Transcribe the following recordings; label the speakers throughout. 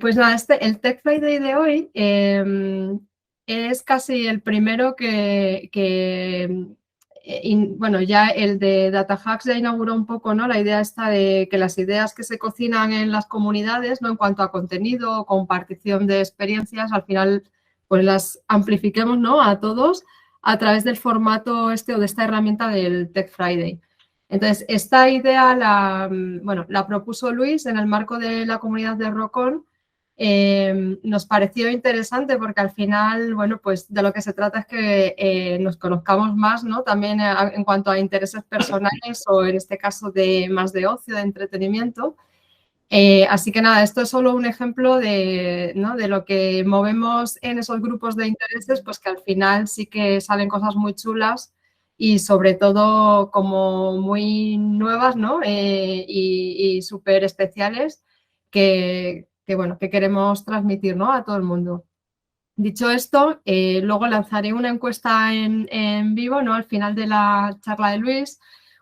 Speaker 1: Pues nada, el Tech Friday de hoy es casi el primero bueno, ya el de Data Hacks ya inauguró un poco, ¿no? La idea está de que las ideas que se cocinan en las comunidades, ¿no? En cuanto a contenido, compartición de experiencias, al final pues las amplifiquemos, ¿no? A todos a través del formato o de esta herramienta del Tech Friday. Entonces, esta idea la propuso Luis en el marco de la comunidad de Rockon. Nos pareció interesante porque al final, bueno, pues de lo que se trata es que nos conozcamos más, ¿no? También en cuanto a intereses personales o en este caso más de ocio, de entretenimiento. Así que nada, esto es solo un ejemplo ¿no? De lo que movemos en esos grupos de intereses, pues que al final sí que salen cosas muy chulas y sobre todo como muy nuevas, ¿no? Y súper especiales bueno, que queremos transmitir, ¿no? A todo el mundo. Dicho esto, luego lanzaré una encuesta en vivo, ¿no? Al final de la charla de Luis,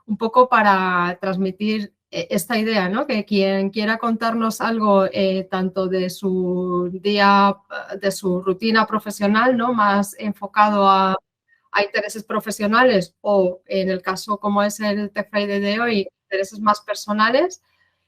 Speaker 1: un poco para transmitir esta idea, ¿no? Que quien quiera contarnos algo tanto de su día, de su rutina profesional, ¿no? Más enfocado a intereses profesionales o, en el caso como es el Tech Friday de hoy, intereses más personales,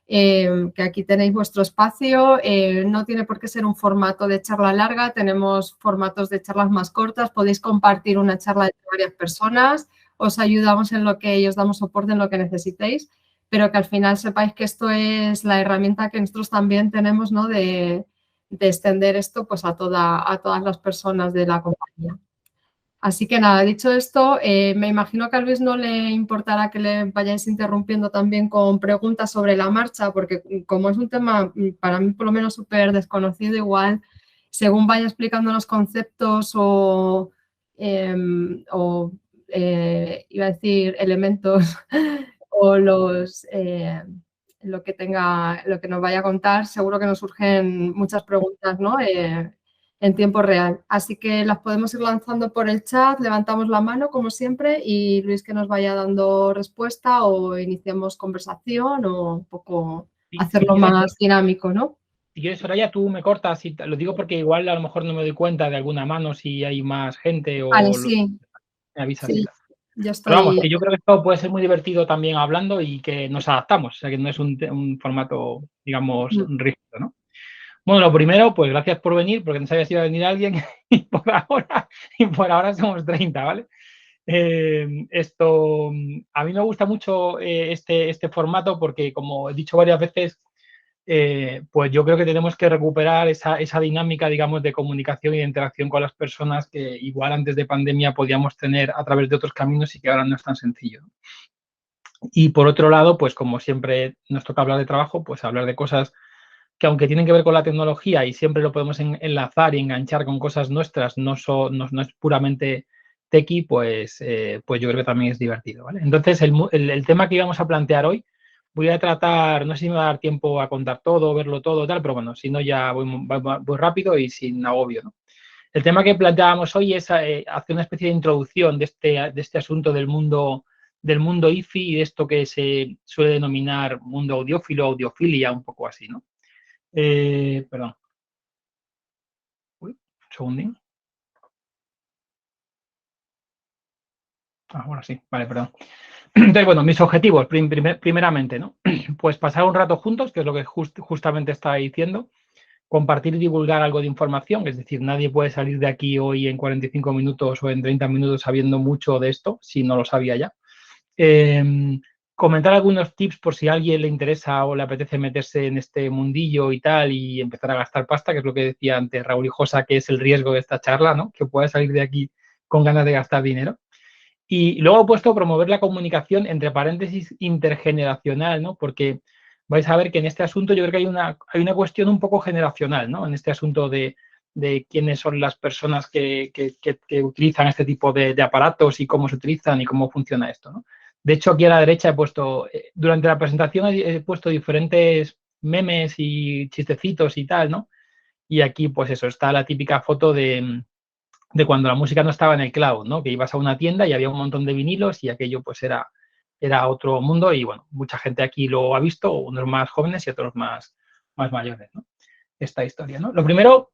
Speaker 1: que aquí tenéis vuestro espacio. No tiene por qué ser un formato de charla larga, tenemos formatos de charlas más cortas, podéis compartir una charla entre varias personas, os ayudamos en lo que os damos soporte en lo que necesitéis, pero que al final sepáis que esto es la herramienta que nosotros también tenemos, ¿no? de extender esto pues a todas las personas de la compañía. Así que nada, dicho esto, me imagino que a Luis no le importará que le vayáis interrumpiendo también con preguntas sobre la marcha, porque como es un tema para mí por lo menos súper desconocido, igual según vaya explicando los conceptos iba a decir elementos o lo que nos vaya a contar, seguro que nos surgen muchas preguntas, ¿no? En tiempo real. Así que las podemos ir lanzando por el chat, levantamos la mano como siempre y Luis que nos vaya dando respuesta o iniciemos conversación o un poco hacerlo más dinámico, ¿no?
Speaker 2: Si quieres, Soraya, tú me cortas, y lo digo porque igual a lo mejor no me doy cuenta de alguna mano si hay más gente o
Speaker 1: Vale, sí.
Speaker 2: me avisas y
Speaker 1: Sí,
Speaker 2: tal.
Speaker 1: yo
Speaker 2: Pero vamos,
Speaker 1: estoy...
Speaker 2: que yo creo que esto puede ser muy divertido también hablando y que nos adaptamos, o sea que no es un formato, digamos, rígido, ¿no? Bueno, lo primero, pues gracias por venir, porque no sabía si iba a venir alguien y por ahora somos 30, ¿vale? A mí me gusta mucho este formato porque, como he dicho varias veces, pues yo creo que tenemos que recuperar esa dinámica, digamos, de comunicación y de interacción con las personas que igual antes de pandemia podíamos tener a través de otros caminos y que ahora no es tan sencillo. Y por otro lado, pues como siempre nos toca hablar de trabajo, pues hablar de cosas que aunque tienen que ver con la tecnología y siempre lo podemos enlazar y enganchar con cosas nuestras, no es puramente techie, pues yo creo que también es divertido, ¿vale? Entonces, el tema que íbamos a plantear hoy, voy a tratar, no sé si me va a dar tiempo a contar todo, verlo todo, tal, pero bueno, si no ya voy rápido y sin agobio, ¿no? El tema que planteábamos hoy es hacer una especie de introducción de este asunto del mundo IFI y de esto que se suele denominar mundo audiófilo, audiofilia, un poco así, ¿no? Perdón. Uy, un segundín. Ahora sí, vale, perdón. Entonces, bueno, mis objetivos, primeramente, ¿no? Pues pasar un rato juntos, que es lo que justamente estaba diciendo, compartir y divulgar algo de información, es decir, nadie puede salir de aquí hoy en 45 minutos o en 30 minutos sabiendo mucho de esto, si no lo sabía ya. Comentar algunos tips por si a alguien le interesa o le apetece meterse en este mundillo y tal y empezar a gastar pasta, que es lo que decía antes Raúl y Josa, que es el riesgo de esta charla, ¿no? Que pueda salir de aquí con ganas de gastar dinero. Y luego he puesto promover la comunicación, entre paréntesis, intergeneracional, ¿no? Porque vais a ver que en este asunto yo creo que hay una cuestión un poco generacional, ¿no? En este asunto de quiénes son las personas que utilizan este tipo de aparatos y cómo se utilizan y cómo funciona esto, ¿no? De hecho, aquí a la derecha he puesto, durante la presentación he puesto diferentes memes y chistecitos y tal, ¿no? Y aquí, pues eso, está la típica foto de cuando la música no estaba en el cloud, ¿no? Que ibas a una tienda y había un montón de vinilos y aquello pues era otro mundo y bueno, mucha gente aquí lo ha visto, unos más jóvenes y otros más mayores, ¿no? esta historia, ¿no? Lo primero,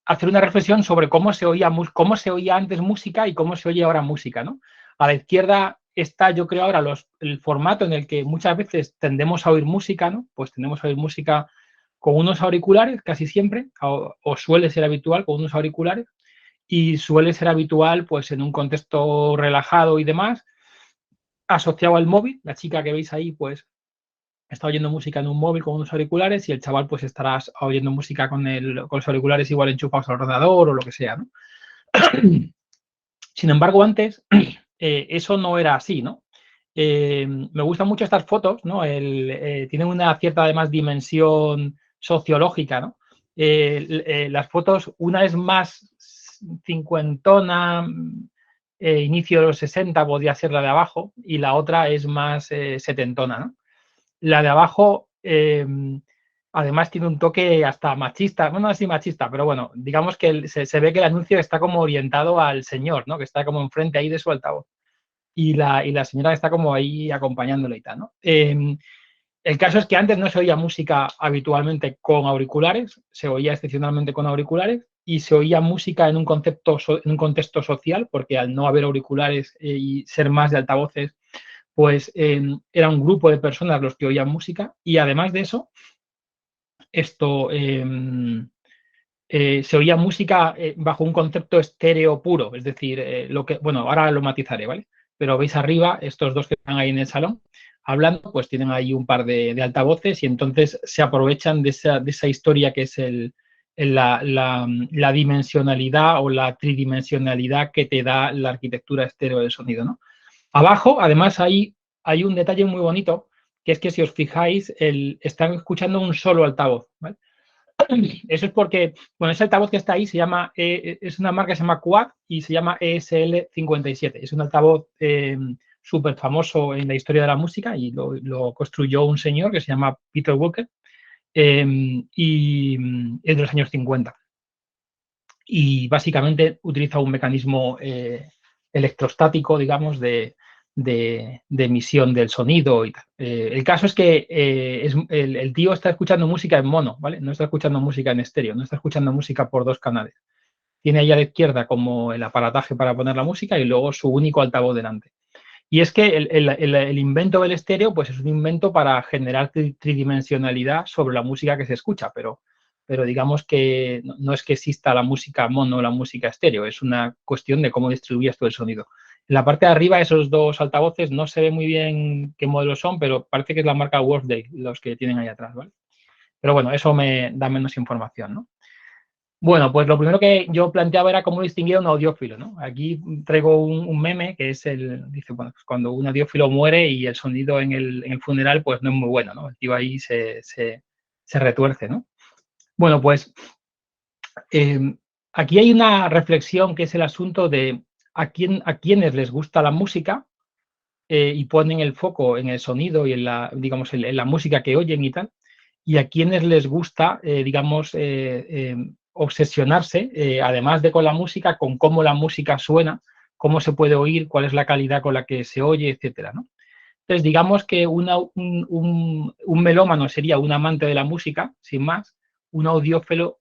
Speaker 2: hacer una reflexión sobre cómo se oía antes música y cómo se oye ahora música, ¿no? A la izquierda está, yo creo, ahora el formato en el que muchas veces tendemos a oír música, ¿no? Pues tendemos a oír música con unos auriculares, casi siempre, o suele ser habitual con unos auriculares, y suele ser habitual, pues, en un contexto relajado y demás, asociado al móvil. La chica que veis ahí, pues, está oyendo música en un móvil con unos auriculares y el chaval pues estará oyendo música con los auriculares igual enchufados al ordenador o lo que sea, ¿no? Sin embargo, antes eso no era así, ¿no? Me gustan mucho estas fotos, ¿no? Tienen una cierta, además, dimensión sociológica, ¿no? Las fotos, una es más cincuentona, inicio de los 60 podría ser la de abajo, y la otra es más setentona, ¿no? La de abajo, además, tiene un toque hasta machista, bueno, no así machista, pero bueno, digamos que se ve que el anuncio está como orientado al señor, ¿no? Que está como enfrente ahí de su altavoz. Y la señora está como ahí acompañándole y tal, ¿no? El caso es que antes no se oía música habitualmente con auriculares, se oía excepcionalmente con auriculares y se oía música en un contexto social, porque al no haber auriculares y ser más de altavoces, pues era un grupo de personas los que oían música y además de eso, esto se oía música bajo un concepto estéreo puro, es decir, bueno, ahora lo matizaré, ¿vale? Pero veis arriba, estos dos que están ahí en el salón, hablando, pues tienen ahí un par de altavoces y entonces se aprovechan de esa historia que es la dimensionalidad o la tridimensionalidad que te da la arquitectura estéreo del sonido, ¿no? Abajo, además, hay un detalle muy bonito, que es que si os fijáis, están escuchando un solo altavoz, ¿vale? Eso es porque, bueno, ese altavoz que está ahí es una marca que se llama Quad y se llama ESL57. Es un altavoz súper famoso en la historia de la música y lo construyó un señor que se llama Peter Walker y es de los años 50. Y básicamente utiliza un mecanismo electrostático, digamos, de emisión del sonido y tal. El caso es que el tío está escuchando música en mono, ¿vale? No está escuchando música en estéreo, no está escuchando música por dos canales. Tiene ahí a la izquierda como el aparataje para poner la música y luego su único altavoz delante. Y es que el invento del estéreo, pues es un invento para generar tridimensionalidad sobre la música que se escucha, pero digamos que no es que exista la música mono o la música estéreo, es una cuestión de cómo distribuyes todo el sonido. En la parte de arriba, esos dos altavoces, no se ve muy bien qué modelos son, pero parece que es la marca Workday los que tienen ahí atrás, ¿vale? Pero bueno, eso me da menos información, ¿no? Bueno, pues lo primero que yo planteaba era cómo distinguir a un audiófilo, ¿no? Aquí traigo un meme que es dice, bueno, pues cuando un audiófilo muere y el sonido en el funeral, pues no es muy bueno, ¿no? El tío ahí se retuerce, ¿no? Bueno, pues aquí hay una reflexión que es el asunto de a quienes les gusta la música y ponen el foco en el sonido y digamos, en la música que oyen y tal, y a quienes les gusta, digamos, obsesionarse, además de con la música, con cómo la música suena, cómo se puede oír, cuál es la calidad con la que se oye, etcétera, ¿no? Entonces, digamos que un melómano sería un amante de la música, sin más. Un audiófilo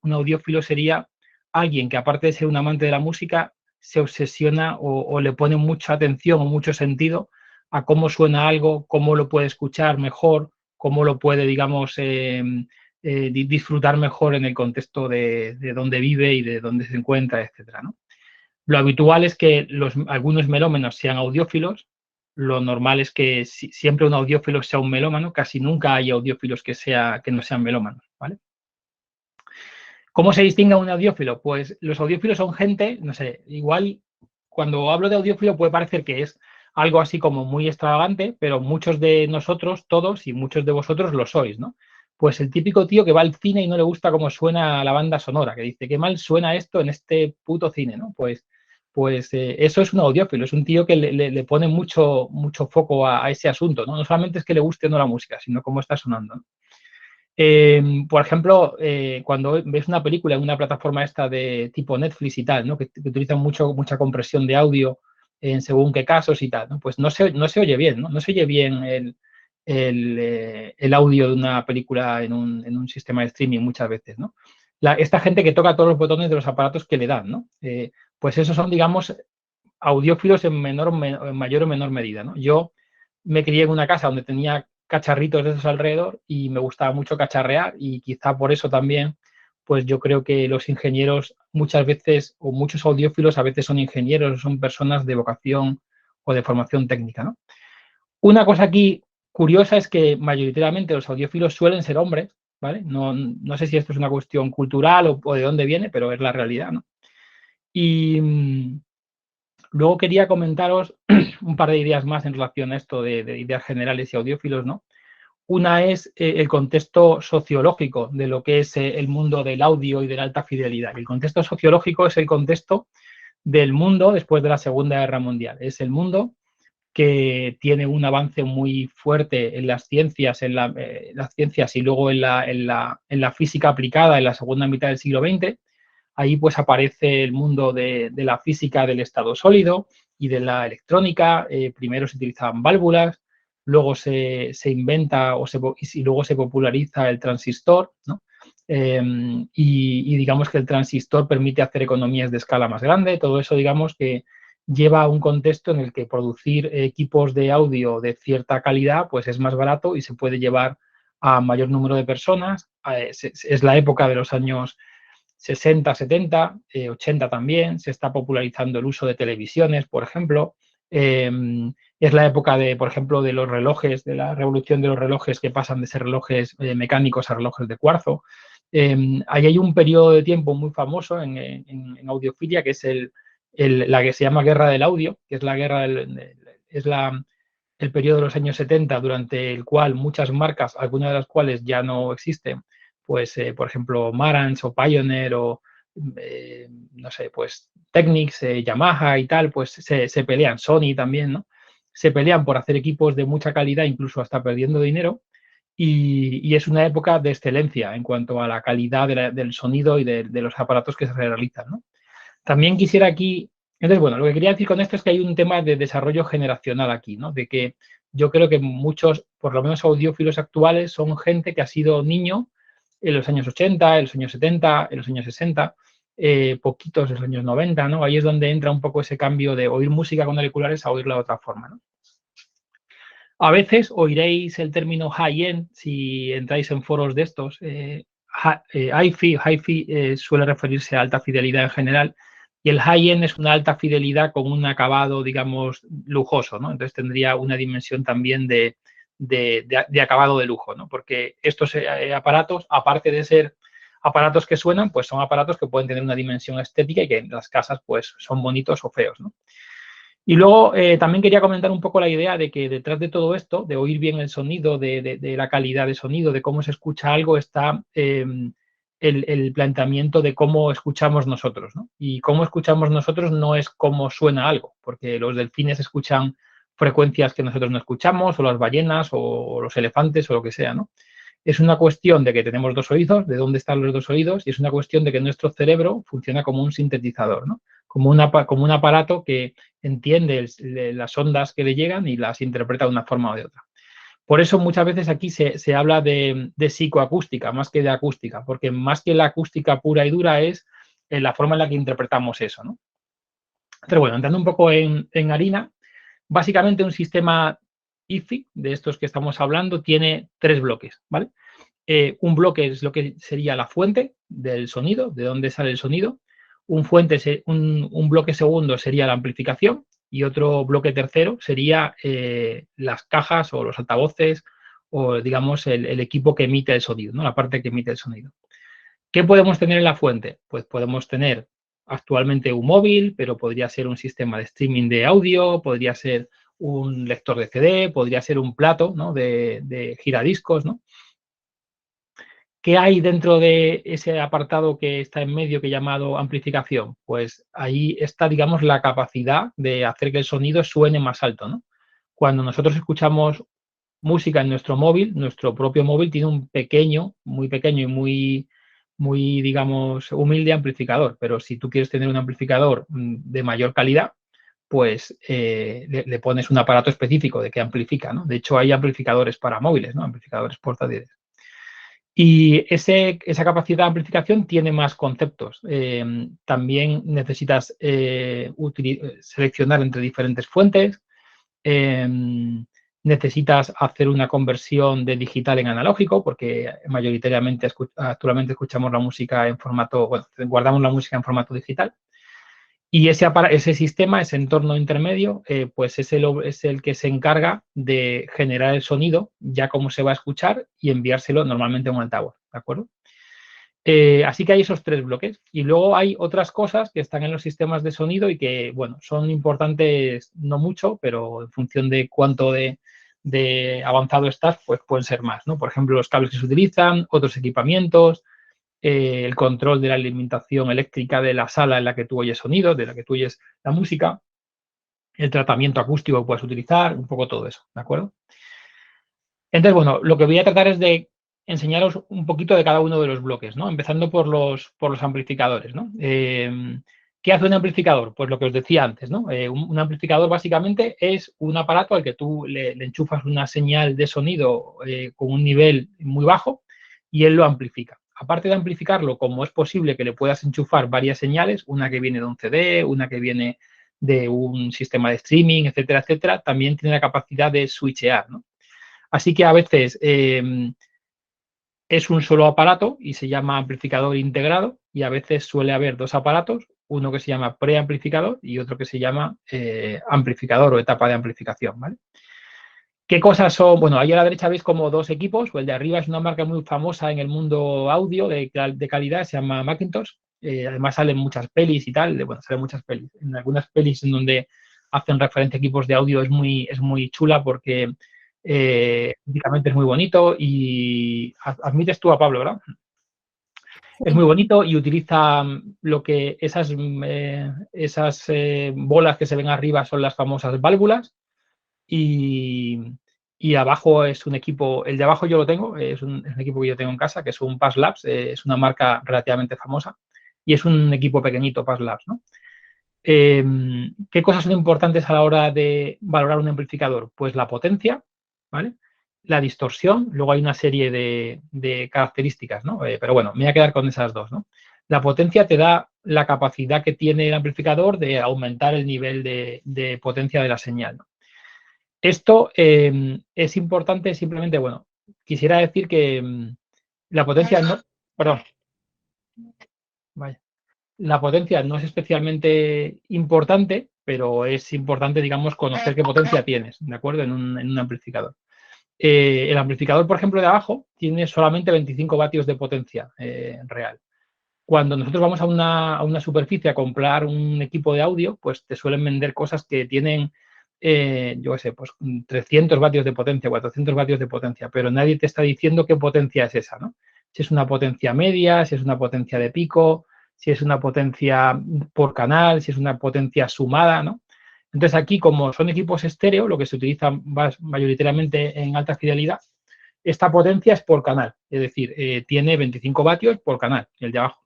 Speaker 2: sería alguien que, aparte de ser un amante de la música, se obsesiona o le pone mucha atención o mucho sentido a cómo suena algo, cómo lo puede escuchar mejor, cómo lo puede, digamos, disfrutar mejor en el contexto de donde vive y de donde se encuentra, etcétera, ¿no? Lo habitual es que algunos melómanos sean audiófilos. Lo normal es que siempre un audiófilo sea un melómano. Casi nunca hay audiófilos que no sean melómanos, ¿vale? ¿Cómo se distingue a un audiófilo? Pues los audiófilos son gente, no sé, igual cuando hablo de audiófilo puede parecer que es algo así como muy extravagante, pero muchos de nosotros, todos y muchos de vosotros lo sois, ¿no? Pues el típico tío que va al cine y no le gusta cómo suena la banda sonora, que dice, qué mal suena esto en este puto cine, ¿no? Pues eso es un audiófilo, es un tío que le pone mucho foco a ese asunto, ¿no? No solamente es que le guste o no la música, sino cómo está sonando, ¿no? Por ejemplo, cuando ves una película en una plataforma esta de tipo Netflix y tal, ¿no? Que utilizan mucha compresión de audio en según qué casos y tal, ¿no? Pues no se oye bien, ¿no? No se oye bien el audio de una película en un sistema de streaming muchas veces, ¿no? esta gente que toca todos los botones de los aparatos que le dan, ¿no? Pues esos son, digamos, audiófilos en mayor o menor medida, ¿no? Yo me crié en una casa donde tenía cacharritos de esos alrededor y me gustaba mucho cacharrear y quizá por eso también, pues yo creo que los ingenieros muchas veces, o muchos audiófilos a veces son ingenieros, son personas de vocación o de formación técnica, ¿no? Una cosa aquí curiosa es que mayoritariamente los audiófilos suelen ser hombres, ¿vale? No sé si esto es una cuestión cultural o de dónde viene, pero es la realidad, ¿no? Y luego quería comentaros un par de ideas más en relación a esto de ideas generales y audiófilos, ¿no? Una es el contexto sociológico de lo que es el mundo del audio y de la alta fidelidad. El contexto sociológico es el contexto del mundo después de la Segunda Guerra Mundial. Es el mundo que tiene un avance muy fuerte en las ciencias, las ciencias y luego en la física aplicada en la segunda mitad del siglo XX. Ahí pues aparece el mundo de la física del estado sólido y de la electrónica. Primero se utilizaban válvulas, luego se inventa y luego se populariza el transistor, ¿no? Y digamos que el transistor permite hacer economías de escala más grande. Todo eso, digamos, que lleva a un contexto en el que producir equipos de audio de cierta calidad pues es más barato y se puede llevar a mayor número de personas. Es la época de los años 60, 70, 80 también. Se está popularizando el uso de televisiones, por ejemplo. Es la época de, por ejemplo, de los relojes, de la revolución de los relojes que pasan de ser relojes mecánicos a relojes de cuarzo. Ahí hay un periodo de tiempo muy famoso en audiofilia que es la que se llama Guerra del Audio, que es la guerra el periodo de los años 70 durante el cual muchas marcas, algunas de las cuales ya no existen, pues por ejemplo Marantz o Pioneer o no sé, pues Technics, Yamaha y tal, pues se pelean, Sony también, ¿no? Se pelean por hacer equipos de mucha calidad, incluso hasta perdiendo dinero, y es una época de excelencia en cuanto a la calidad del sonido y de los aparatos que se realizan, ¿no? También quisiera aquí, entonces, bueno, lo que quería decir con esto es que hay un tema de desarrollo generacional aquí, ¿no? De que yo creo que muchos, por lo menos audiófilos actuales, son gente que ha sido niño en los años 80, en los años 70, en los años 60, poquitos en los años 90, ¿no? Ahí es donde entra un poco ese cambio de oír música con auriculares a oírla de otra forma, ¿no? A veces oiréis el término high-end si entráis en foros de estos. Hi-fi suele referirse a alta fidelidad en general y el high-end es una alta fidelidad con un acabado, digamos, lujoso, ¿no? Entonces tendría una dimensión también de acabado de lujo, ¿no? Porque estos aparatos, aparte de ser aparatos que suenan, pues son aparatos que pueden tener una dimensión estética y que en las casas, pues, son bonitos o feos, ¿no? Y luego también quería comentar un poco la idea de que detrás de todo esto, de oír bien el sonido, de la calidad de sonido, de cómo se escucha algo, está el planteamiento de cómo escuchamos nosotros, ¿no? Y cómo escuchamos nosotros no es cómo suena algo, porque los delfines escuchan frecuencias que nosotros no escuchamos, o las ballenas, o los elefantes, o lo que sea, ¿no? Es una cuestión de que tenemos dos oídos, de dónde están los dos oídos, y es una cuestión de que nuestro cerebro funciona como un sintetizador, ¿no? Como un aparato que entiende las ondas que le llegan y las interpreta de una forma o de otra. Por eso muchas veces aquí se habla de psicoacústica más que de acústica, porque más que la acústica pura y dura es la forma en la que interpretamos eso, ¿no? Pero bueno, entrando un poco en harina, básicamente un sistema IFI, de estos que estamos hablando, tiene tres bloques, ¿vale? Un bloque es lo que sería la fuente del sonido, de dónde sale el sonido. Un bloque segundo sería la amplificación y otro bloque tercero sería las cajas o los altavoces o, digamos, el equipo que emite el sonido, ¿no? La parte que emite el sonido. ¿Qué podemos tener en la fuente? Pues podemos tener actualmente un móvil, pero podría ser un sistema de streaming de audio, podría ser un lector de CD, podría ser un plato, ¿no? de giradiscos, ¿no? ¿Qué hay dentro de ese apartado que está en medio que he llamado amplificación? Pues ahí está, digamos, la capacidad de hacer que el sonido suene más alto, ¿no? Cuando nosotros escuchamos música en nuestro propio móvil tiene un pequeño, muy pequeño y muy, digamos, humilde amplificador. Pero si tú quieres tener un amplificador de mayor calidad, pues le pones un aparato específico de que amplifica, ¿no? De hecho, hay amplificadores para móviles, ¿no? Amplificadores portátiles. Y esa capacidad de amplificación tiene más conceptos. También necesitas seleccionar entre diferentes fuentes. Necesitas hacer una conversión de digital en analógico, porque mayoritariamente actualmente escuchamos la música en formato, bueno, guardamos la música en formato digital. Y ese sistema, ese entorno intermedio, pues es el que se encarga de generar el sonido, ya como se va a escuchar, y enviárselo normalmente a un altavoz, ¿de acuerdo? Así que hay esos tres bloques. Y luego hay otras cosas que están en los sistemas de sonido y que, bueno, son importantes no mucho, pero en función de cuánto de avanzado estás, pues pueden ser más, ¿no? Por ejemplo, los cables que se utilizan, otros equipamientos, el control de la alimentación eléctrica de la sala en la que tú oyes sonido, de la que tú oyes la música, el tratamiento acústico que puedes utilizar, un poco todo eso, ¿de acuerdo? Entonces, bueno, lo que voy a tratar es de enseñaros un poquito de cada uno de los bloques, ¿no? Empezando por los amplificadores, ¿no? ¿Qué hace un amplificador? Pues lo que os decía antes, ¿no? Un amplificador básicamente es un aparato al que tú le enchufas una señal de sonido con un nivel muy bajo y él lo amplifica. Aparte de amplificarlo, como es posible que le puedas enchufar varias señales, una que viene de un CD, una que viene de un sistema de streaming, etcétera, etcétera, también tiene la capacidad de switchear, ¿no? Así que a veces es un solo aparato y se llama amplificador integrado, y a veces suele haber dos aparatos, uno que se llama preamplificador y otro que se llama amplificador o etapa de amplificación, ¿vale? ¿Qué cosas son? Bueno, ahí a la derecha veis como dos equipos. El de arriba es una marca muy famosa en el mundo audio de calidad, se llama Macintosh. Además salen muchas pelis y tal. Bueno, salen muchas pelis. En algunas pelis en donde hacen referencia a equipos de audio es muy chula porque físicamente es muy bonito y admites tú a Pablo, ¿verdad? Es muy bonito y utiliza lo que esas bolas que se ven arriba son las famosas válvulas. Y abajo es un equipo, el de abajo yo lo tengo, es un equipo que yo tengo en casa, que es un Paz Labs, es una marca relativamente famosa y es un equipo pequeñito, Paz Labs, ¿no? ¿Qué cosas son importantes a la hora de valorar un amplificador? Pues la potencia, ¿vale? La distorsión, luego hay una serie de características, ¿no? Pero bueno, me voy a quedar con esas dos, ¿no? La potencia te da la capacidad que tiene el amplificador de aumentar el nivel de potencia de la señal, ¿no? Esto es importante simplemente, bueno, quisiera decir que la potencia no, perdón, vaya, la potencia no es especialmente importante, pero es importante, digamos, conocer qué potencia tienes, ¿de acuerdo? En un amplificador. El amplificador, por ejemplo, de abajo tiene solamente 25 vatios de potencia real. Cuando nosotros vamos a una superficie a comprar un equipo de audio, pues te suelen vender cosas que tienen, yo qué sé, pues 300 vatios de potencia, 400 vatios de potencia, pero nadie te está diciendo qué potencia es esa, ¿no? Si es una potencia media, si es una potencia de pico, si es una potencia por canal, si es una potencia sumada, ¿no? Entonces aquí, como son equipos estéreo, lo que se utiliza mayoritariamente en alta fidelidad, esta potencia es por canal, es decir, tiene 25 vatios por canal, el de abajo.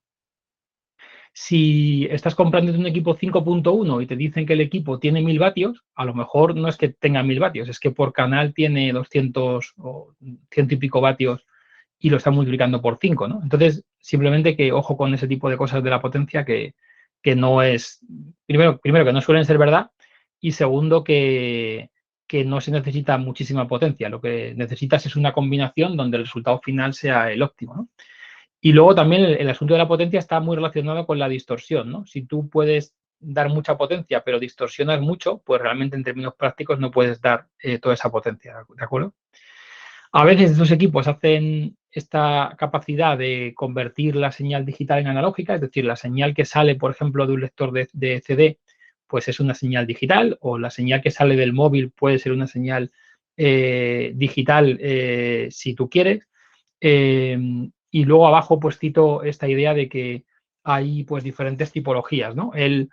Speaker 2: Si estás comprando un equipo 5.1 y te dicen que el equipo tiene 1000 vatios, a lo mejor no es que tenga 1000 vatios, es que por canal tiene 200 o 100 y pico vatios y lo está multiplicando por 5, ¿no? Entonces, simplemente que ojo con ese tipo de cosas de la potencia que no es, primero que no suelen ser verdad y segundo que no se necesita muchísima potencia. Lo que necesitas es una combinación donde el resultado final sea el óptimo, ¿no? Y luego también el asunto de la potencia está muy relacionado con la distorsión, ¿no? Si tú puedes dar mucha potencia, pero distorsionas mucho, pues realmente en términos prácticos no puedes dar toda esa potencia, ¿de acuerdo? A veces estos equipos hacen esta capacidad de convertir la señal digital en analógica, es decir, la señal que sale, por ejemplo, de un lector de CD, pues es una señal digital, o la señal que sale del móvil puede ser una señal digital si tú quieres. Y luego abajo pues cito esta idea de que hay pues diferentes tipologías, ¿no? El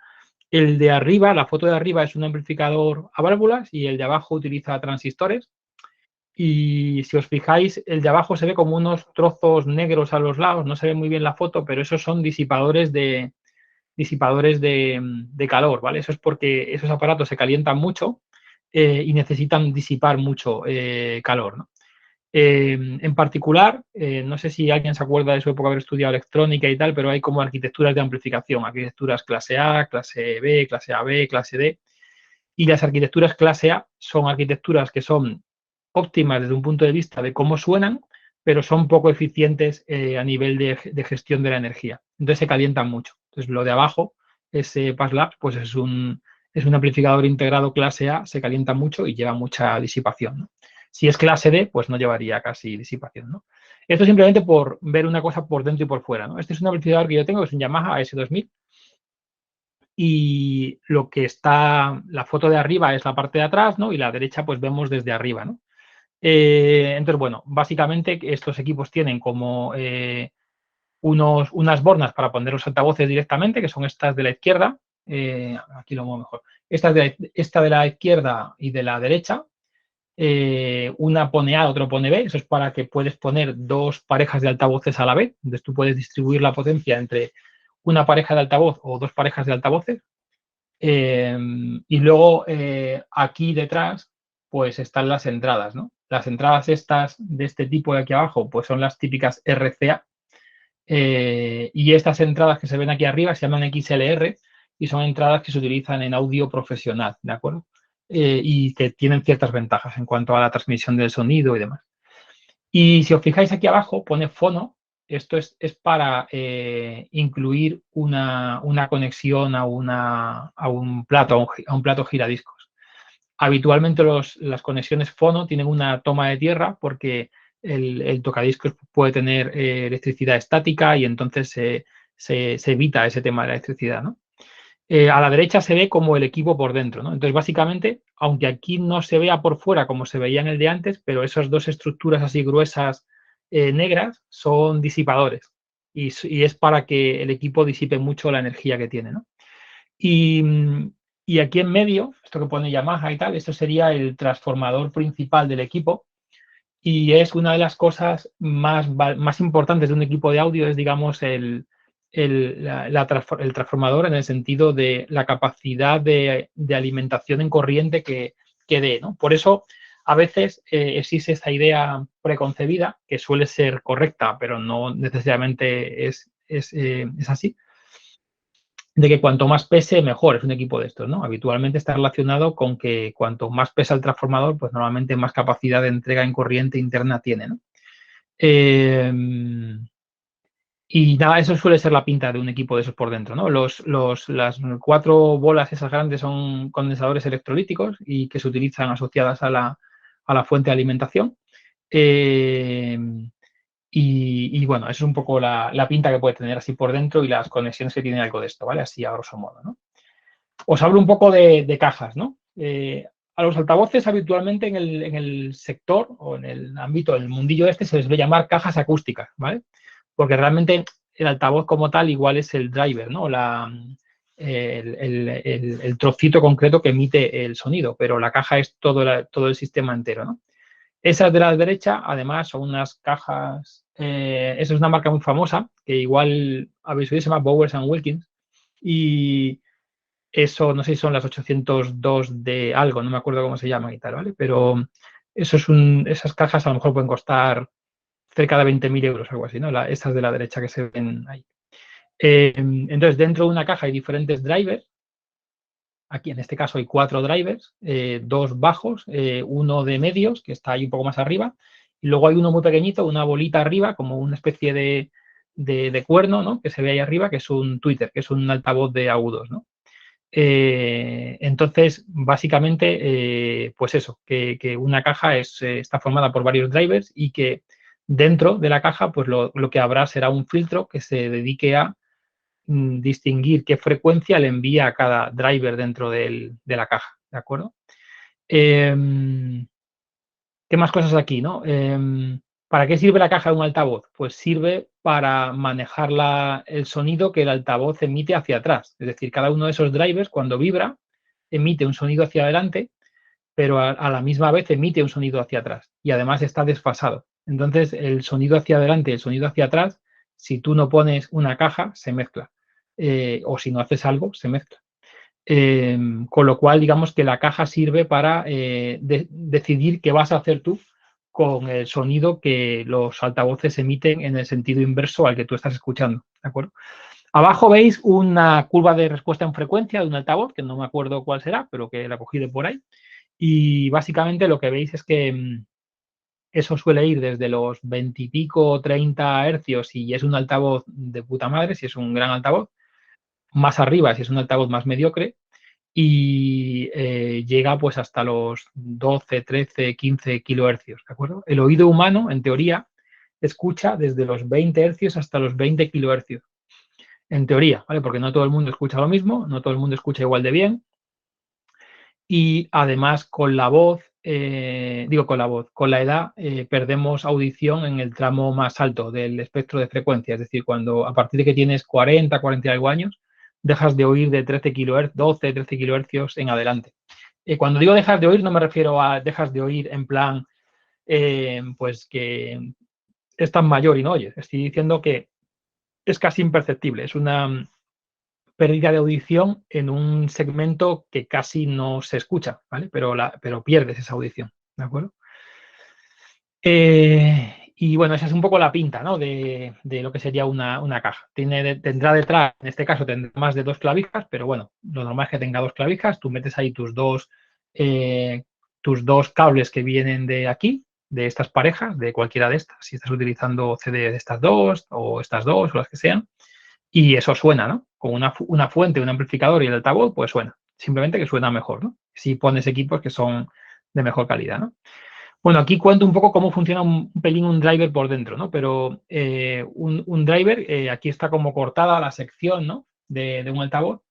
Speaker 2: de arriba, la foto de arriba es un amplificador a válvulas y el de abajo utiliza transistores. Y si os fijáis, el de abajo se ve como unos trozos negros a los lados, no se ve muy bien la foto, pero esos son disipadores de calor, ¿vale? Eso es porque esos aparatos se calientan mucho y necesitan disipar mucho calor, ¿no? En particular, no sé si alguien se acuerda de su época de haber estudiado electrónica y tal, pero hay como arquitecturas de amplificación, arquitecturas clase A, clase B, clase AB, clase D. Y las arquitecturas clase A son arquitecturas que son óptimas desde un punto de vista de cómo suenan, pero son poco eficientes a nivel de gestión de la energía. Entonces se calientan mucho. Entonces lo de abajo, ese PASLabs, pues es un amplificador integrado clase A, se calienta mucho y lleva mucha disipación, ¿no? Si es clase D, pues no llevaría casi disipación, ¿no? Esto simplemente por ver una cosa por dentro y por fuera, ¿no? Este es un amplificador que yo tengo, que es un Yamaha AS2000, y lo que está, la foto de arriba es la parte de atrás, ¿no? Y la derecha pues vemos desde arriba, ¿no? Entonces, bueno, básicamente estos equipos tienen como unas bornas para poner los altavoces directamente, que son estas de la izquierda. Aquí lo muevo mejor. Esta de la izquierda y de la derecha. Una pone A, otro pone B. Eso es para que puedes poner dos parejas de altavoces a la vez. Entonces tú puedes distribuir la potencia entre una pareja de altavoz o dos parejas de altavoces. Y luego aquí detrás pues están las entradas, ¿no? Las entradas estas de este tipo de aquí abajo pues son las típicas RCA, y estas entradas que se ven aquí arriba se llaman XLR y son entradas que se utilizan en audio profesional, ¿de acuerdo? Y que tienen ciertas ventajas en cuanto a la transmisión del sonido y demás. Y si os fijáis aquí abajo pone fono. Esto es para incluir una conexión a un plato giradiscos. Habitualmente las conexiones fono tienen una toma de tierra porque el tocadiscos puede tener electricidad estática y entonces se evita ese tema de la electricidad, ¿no? A la derecha se ve como el equipo por dentro, ¿no? Entonces, básicamente, aunque aquí no se vea por fuera como se veía en el de antes, pero esas dos estructuras así gruesas negras son disipadores y es para que el equipo disipe mucho la energía que tiene, ¿no? Y aquí en medio, esto que pone Yamaha y tal, esto sería el transformador principal del equipo y es una de las cosas más importantes de un equipo de audio, es, digamos, el transformador en el sentido de la capacidad de alimentación en corriente que dé, ¿no? Por eso, a veces existe esta idea preconcebida, que suele ser correcta, pero no necesariamente es así, de que cuanto más pese, mejor es un equipo de estos, ¿no? Habitualmente está relacionado con que cuanto más pesa el transformador, pues normalmente más capacidad de entrega en corriente interna tiene, ¿no? Y nada, eso suele ser la pinta de un equipo de esos por dentro, ¿no? Las 4 bolas esas grandes son condensadores electrolíticos y que se utilizan asociadas a la fuente de alimentación. Y bueno, eso es un poco la pinta que puede tener así por dentro y las conexiones que tiene algo de esto, ¿vale? Así a grosso modo, ¿no? Os hablo un poco de cajas, ¿no? A los altavoces habitualmente en el sector o en el ámbito del mundillo este se les suele llamar cajas acústicas, ¿vale? Porque realmente el altavoz como tal igual es el driver, ¿no? El trocito concreto que emite el sonido, pero la caja es todo el sistema entero, ¿no? Esas de la derecha, además, son unas cajas, esa es una marca muy famosa, que igual habéis oído, se llama Bowers & Wilkins, y eso, no sé si son las 802 de algo, no me acuerdo cómo se llaman y tal, ¿vale? Pero esas cajas a lo mejor pueden costar cerca de 20.000 euros, algo así, ¿no? Estas de la derecha que se ven ahí. Entonces, dentro de una caja hay diferentes drivers. Aquí en este caso hay 4 drivers, 2 bajos, uno de medios, que está ahí un poco más arriba, y luego hay uno muy pequeñito, una bolita arriba, como una especie de cuerno, ¿no? Que se ve ahí arriba, que es un tweeter, que es un altavoz de agudos, ¿no? Entonces, básicamente, pues eso, que una caja está formada por varios drivers y que dentro de la caja, pues lo que habrá será un filtro que se dedique a distinguir qué frecuencia le envía a cada driver dentro de la caja, ¿de acuerdo? ¿Qué más cosas aquí, no? ¿Para qué sirve la caja de un altavoz? Pues sirve para manejar el sonido que el altavoz emite hacia atrás. Es decir, cada uno de esos drivers, cuando vibra, emite un sonido hacia adelante, pero a la misma vez emite un sonido hacia atrás. Y además está desfasado. Entonces, el sonido hacia adelante y el sonido hacia atrás, si tú no pones una caja, se mezcla. O si no haces algo, se mezcla. Con lo cual, digamos que la caja sirve para decidir qué vas a hacer tú con el sonido que los altavoces emiten en el sentido inverso al que tú estás escuchando, ¿de acuerdo? Abajo veis una curva de respuesta en frecuencia de un altavoz, que no me acuerdo cuál será, pero que la cogí de por ahí. Y básicamente lo que veis es que eso suele ir desde los 20 y pico, 30 hercios, y es un altavoz de puta madre, si es un gran altavoz, más arriba si es un altavoz más mediocre, y llega pues hasta los 12, 13, 15 kilohercios, ¿de acuerdo? El oído humano, en teoría, escucha desde los 20 hercios hasta los 20 kilohercios. En teoría, ¿vale? Porque no todo el mundo escucha lo mismo, no todo el mundo escucha igual de bien. Y además con la voz, con la edad perdemos audición en el tramo más alto del espectro de frecuencia. Es decir, cuando a partir de que tienes 40, 40 y algo años, dejas de oír de 13 kHz, 12, 13 kilohercios en adelante. Cuando digo dejas de oír, no me refiero a dejas de oír en plan, pues que es tan mayor y no oyes. Estoy diciendo que es casi imperceptible. Es una pérdida de audición en un segmento que casi no se escucha, ¿vale? Pero pierdes esa audición, ¿de acuerdo? Y bueno, esa es un poco la pinta, ¿no? De lo que sería una caja. Tendrá detrás, en este caso, tendrá más de 2 clavijas, pero bueno, lo normal es que tenga 2 clavijas. Tú metes ahí tus dos cables que vienen de aquí, de estas parejas, de cualquiera de estas, si estás utilizando CD de estas dos, o las que sean, y eso suena, ¿no? Con una fuente, un amplificador y el altavoz, pues suena. Simplemente que suena mejor, ¿no? Si pones equipos que son de mejor calidad, ¿no? Bueno, aquí cuento un poco cómo funciona un pelín un driver por dentro, ¿no? Pero un driver, aquí está como cortada la sección, ¿no? De un altavoz.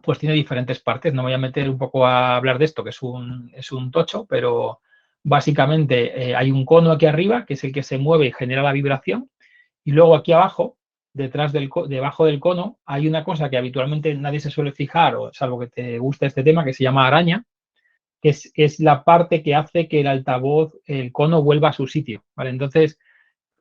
Speaker 2: Pues tiene diferentes partes. No me voy a meter un poco a hablar de esto, que es un tocho, pero básicamente hay un cono aquí arriba, que es el que se mueve y genera la vibración. Y luego aquí abajo, debajo del cono, hay una cosa que habitualmente nadie se suele fijar, o salvo que te guste este tema, que se llama araña, que es la parte que hace que el altavoz, el cono, vuelva a su sitio, ¿vale? Entonces,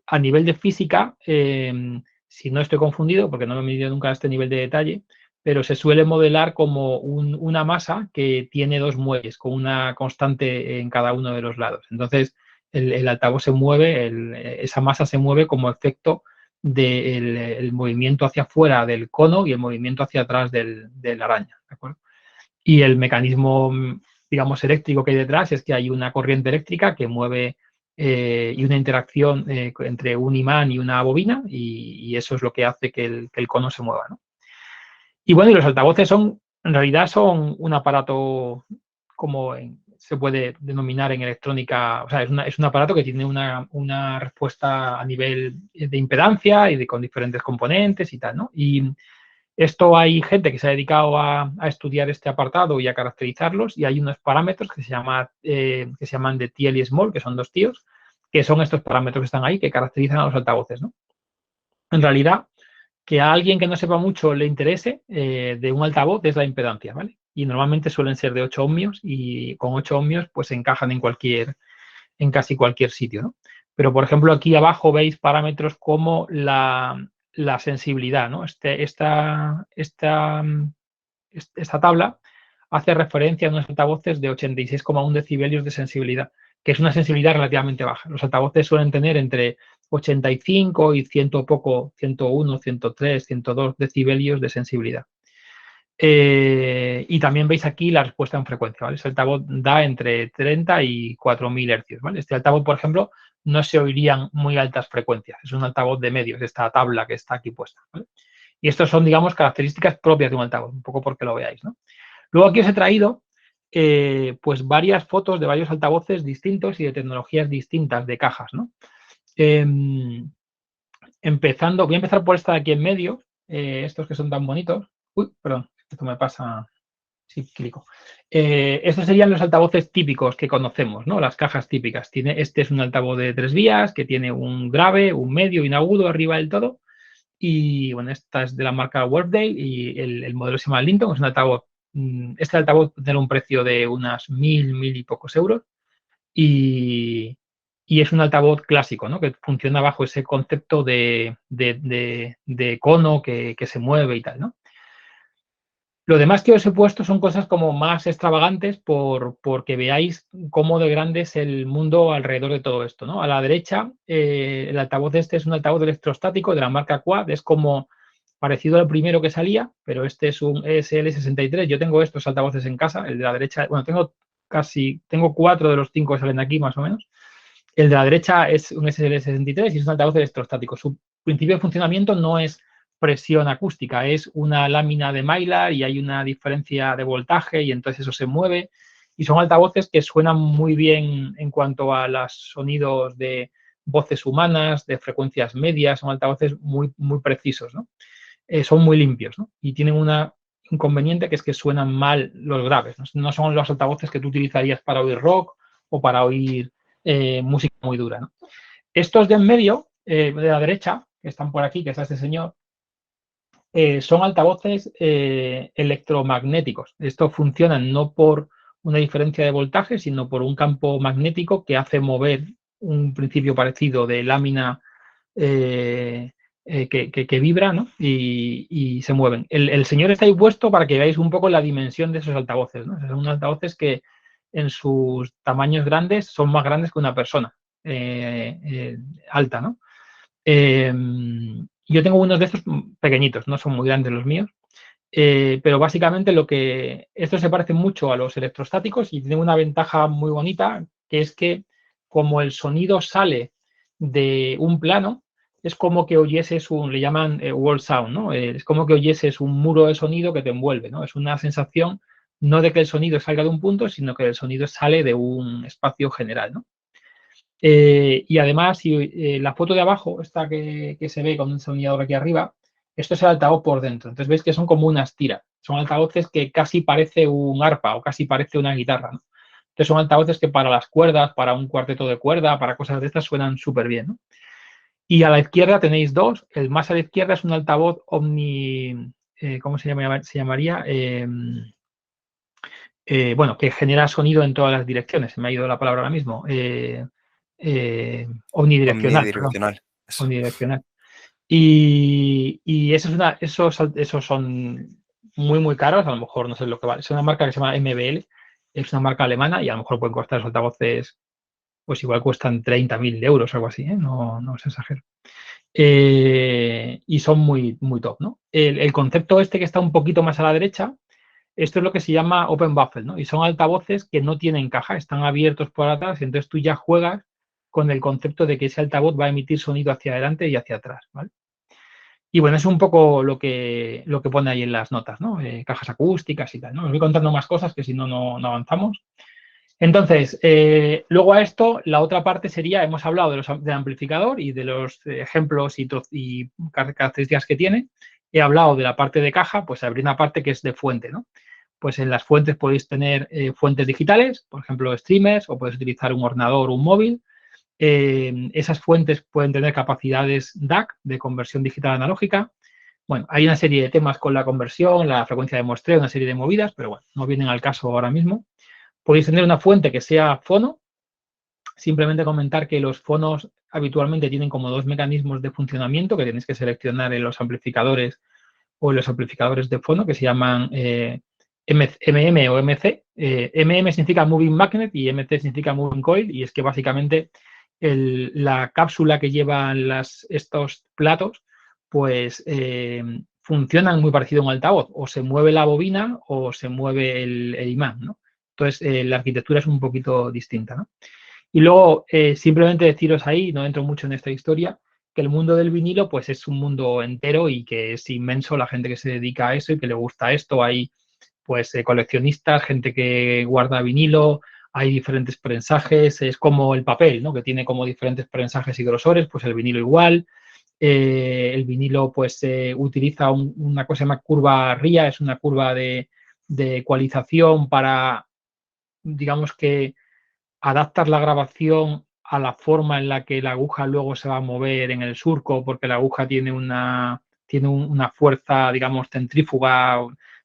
Speaker 2: a nivel de física, si no estoy confundido, porque no me he medido nunca a este nivel de detalle, pero se suele modelar como una masa que tiene 2 muelles, con una constante en cada uno de los lados. Entonces, el altavoz se mueve, esa masa se mueve como efecto del movimiento hacia afuera del cono y el movimiento hacia atrás de la araña, ¿de acuerdo? Y el mecanismo, digamos, eléctrico que hay detrás es que hay una corriente eléctrica que mueve y una interacción entre un imán y una bobina, y eso es lo que hace que el cono se mueva, ¿no? Y bueno, y los altavoces en realidad son un aparato, como se puede denominar en electrónica, o sea, es un aparato que tiene una respuesta a nivel de impedancia y con diferentes componentes y tal, ¿no? Y esto hay gente que se ha dedicado a estudiar este apartado y a caracterizarlos, y hay unos parámetros que se llaman de Thiel y Small, que son 2 tíos, que son estos parámetros que están ahí, que caracterizan a los altavoces, ¿no? En realidad, que a alguien que no sepa mucho le interese de un altavoz es la impedancia, ¿vale? Y normalmente suelen ser de 8 ohmios, y con 8 ohmios pues encajan en casi cualquier sitio, ¿no? Pero, por ejemplo, aquí abajo veis parámetros como la sensibilidad, ¿no? Esta tabla hace referencia a unos altavoces de 86,1 decibelios de sensibilidad, que es una sensibilidad relativamente baja. Los altavoces suelen tener entre 85 y 100 poco, 101, 103, 102 decibelios de sensibilidad. Y también veis aquí la respuesta en frecuencia, ¿vale? Este altavoz da entre 30 y 4000 hercios, ¿vale? Este altavoz, por ejemplo, no se oirían muy altas frecuencias. Es un altavoz de medios, esta tabla que está aquí puesta, ¿vale? Y estos son, digamos, características propias de un altavoz, un poco porque lo veáis, ¿no? Luego aquí os he traído pues varias fotos de varios altavoces distintos y de tecnologías distintas de cajas, ¿no? Voy a empezar por esta de aquí en medio, estos que son tan bonitos. Uy, perdón, esto me pasa si clico. Estos serían los altavoces típicos que conocemos, ¿no? Las cajas típicas. Este es un altavoz de 3 vías que tiene un grave, un medio y un agudo arriba del todo. Y bueno, esta es de la marca Workday y el modelo se llama Linton. Es un altavoz. Este altavoz tiene un precio de unas 1000 y pocos euros. Y es un altavoz clásico, ¿no? Que funciona bajo ese concepto de cono que se mueve y tal, ¿no? Lo demás que os he puesto son cosas como más extravagantes porque veáis cómo de grande es el mundo alrededor de todo esto, ¿no? A la derecha, el altavoz este es un altavoz electrostático de la marca Quad, es como parecido al primero que salía, pero este es un SL63. Yo tengo estos altavoces en casa, el de la derecha, bueno, tengo 4 de los 5 que salen de aquí más o menos. El de la derecha es un SL63 y es un altavoz electrostático. Su principio de funcionamiento no es presión acústica, es una lámina de Mylar y hay una diferencia de voltaje y entonces eso se mueve. Y son altavoces que suenan muy bien en cuanto a los sonidos de voces humanas, de frecuencias medias, son altavoces muy, muy precisos, ¿no? Son muy limpios, ¿no? Y tienen un inconveniente que es que suenan mal los graves, ¿no? No son los altavoces que tú utilizarías para oír rock o para oír música muy dura, ¿no? Estos de en medio, de la derecha, que están por aquí, que es este señor, son altavoces electromagnéticos. Estos funcionan no por una diferencia de voltaje, sino por un campo magnético que hace mover un principio parecido de lámina que vibra, ¿no? Y se mueven. El señor está ahí puesto para que veáis un poco la dimensión de esos altavoces, ¿no? Son altavoces que en sus tamaños grandes son más grandes que una persona alta, ¿no? Yo tengo unos de estos pequeñitos, no son muy grandes los míos, pero básicamente estos se parecen mucho a los electrostáticos y tienen una ventaja muy bonita, que es que como el sonido sale de un plano, es como que oyeses le llaman wall sound, ¿no? Es como que oyeses un muro de sonido que te envuelve, ¿no? Es una sensación no de que el sonido salga de un punto, sino que el sonido sale de un espacio general, ¿no? Y además, si la foto de abajo, esta que se ve con un destornillador aquí arriba, esto es el altavoz por dentro. Entonces veis que son como unas tiras. Son altavoces que casi parece un arpa o casi parece una guitarra, ¿no? Entonces son altavoces que para las cuerdas, para un cuarteto de cuerda, para cosas de estas suenan súper bien, ¿no? Y a la izquierda tenéis dos. El más a la izquierda es un altavoz omni... ¿cómo se llamaría? Bueno, que genera sonido en todas las direcciones. Se me ha ido la palabra ahora mismo. Omnidireccional, perdón.
Speaker 3: Omnidireccional. Eso.
Speaker 2: Omnidireccional. Y esos son muy, muy caros. A lo mejor no sé lo que vale. Es una marca que se llama MBL. Es una marca alemana y a lo mejor pueden costar los altavoces, pues igual cuestan 30.000 euros o algo así, ¿eh? No, no os exagero. Y son muy, muy top, ¿no? El concepto este que está un poquito más a la derecha, esto es lo que se llama Open Baffle, ¿no? Y son altavoces que no tienen caja, están abiertos por atrás y entonces tú ya juegas con el concepto de que ese altavoz va a emitir sonido hacia adelante y hacia atrás, ¿vale? Y bueno, es un poco lo que pone ahí en las notas, ¿no? Cajas acústicas y tal, ¿no? Os voy contando más cosas que si no, no avanzamos. Entonces, luego a esto, la otra parte sería, hemos hablado del amplificador y de los ejemplos y características que tiene. He hablado de la parte de caja, pues habría una parte que es de fuente, ¿no? Pues en las fuentes podéis tener fuentes digitales, por ejemplo, streamers, o podéis utilizar un ordenador o un móvil. Esas fuentes pueden tener capacidades DAC, de conversión digital analógica. Bueno, hay una serie de temas con la conversión, la frecuencia de muestreo, una serie de movidas, pero bueno, no vienen al caso ahora mismo. Podéis tener una fuente que sea fono. Simplemente comentar que los fonos habitualmente tienen como dos mecanismos de funcionamiento que tenéis que seleccionar en los amplificadores o en los amplificadores de fono que se llaman MM o MC. MM significa Moving Magnet y MC significa Moving Coil y es que básicamente la cápsula que llevan estos platos pues funcionan muy parecido a un altavoz. O se mueve la bobina o se mueve el imán, ¿no? Entonces, la arquitectura es un poquito distinta, ¿no? Y luego, simplemente deciros ahí, no entro mucho en esta historia, que el mundo del vinilo pues es un mundo entero y que es inmenso la gente que se dedica a eso y que le gusta esto. Hay pues coleccionistas, gente que guarda vinilo, hay diferentes prensajes, es como el papel, ¿no? Que tiene como diferentes prensajes y grosores, pues el vinilo igual. El vinilo pues utiliza una cosa que se llama curva RIA, es una curva de ecualización para, digamos que adaptas la grabación a la forma en la que la aguja luego se va a mover en el surco, porque la aguja tiene una fuerza, digamos, centrífuga,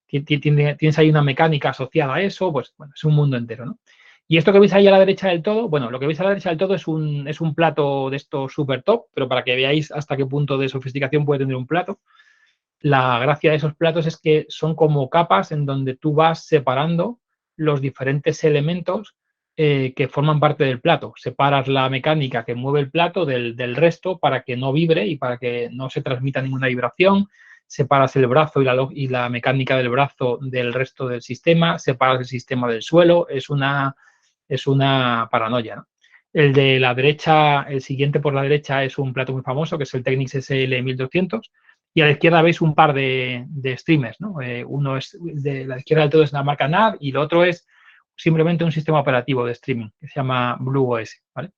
Speaker 2: tienes ahí una mecánica asociada a eso, pues bueno, es un mundo entero, ¿no? Y esto que veis ahí a la derecha del todo, bueno, lo que veis a la derecha del todo es un plato de esto súper top, pero para que veáis hasta qué punto de sofisticación puede tener un plato. la gracia de esos platos es que son como capas en donde tú vas separando los diferentes elementos que forman parte del plato. Separas la mecánica que mueve el plato del resto para que no vibre y para que no se transmita ninguna vibración. Separas el brazo y la mecánica del brazo del resto del sistema. Separas el sistema del suelo. Es una paranoia, ¿no? El de la derecha, el siguiente por la derecha es un plato muy famoso, que es el Technics SL1200. Y a la izquierda veis un par de streamers, ¿no? Uno es de la izquierda del todo es la marca NAV y lo otro es simplemente un sistema operativo de streaming que se llama BlueOS, ¿vale?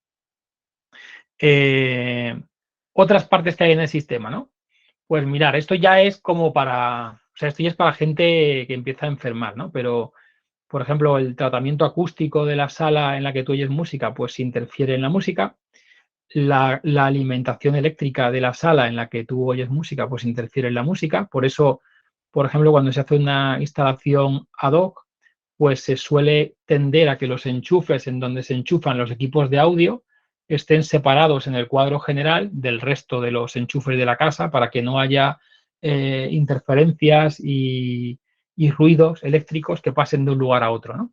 Speaker 2: Otras partes que hay en el sistema, ¿no? Pues mirar, esto ya es como para, o sea, esto ya es para gente que empieza a enfermar, ¿no? Pero, por ejemplo, el tratamiento acústico de la sala en la que tú oyes música, pues interfiere en la música. La alimentación eléctrica de la sala en la que tú oyes música, pues interfiere en la música. Por eso, por ejemplo, cuando se hace una instalación ad hoc, pues se suele tender a que los enchufes en donde se enchufan los equipos de audio estén separados en el cuadro general del resto de los enchufes de la casa para que no haya interferencias y ruidos eléctricos que pasen de un lugar a otro, ¿no?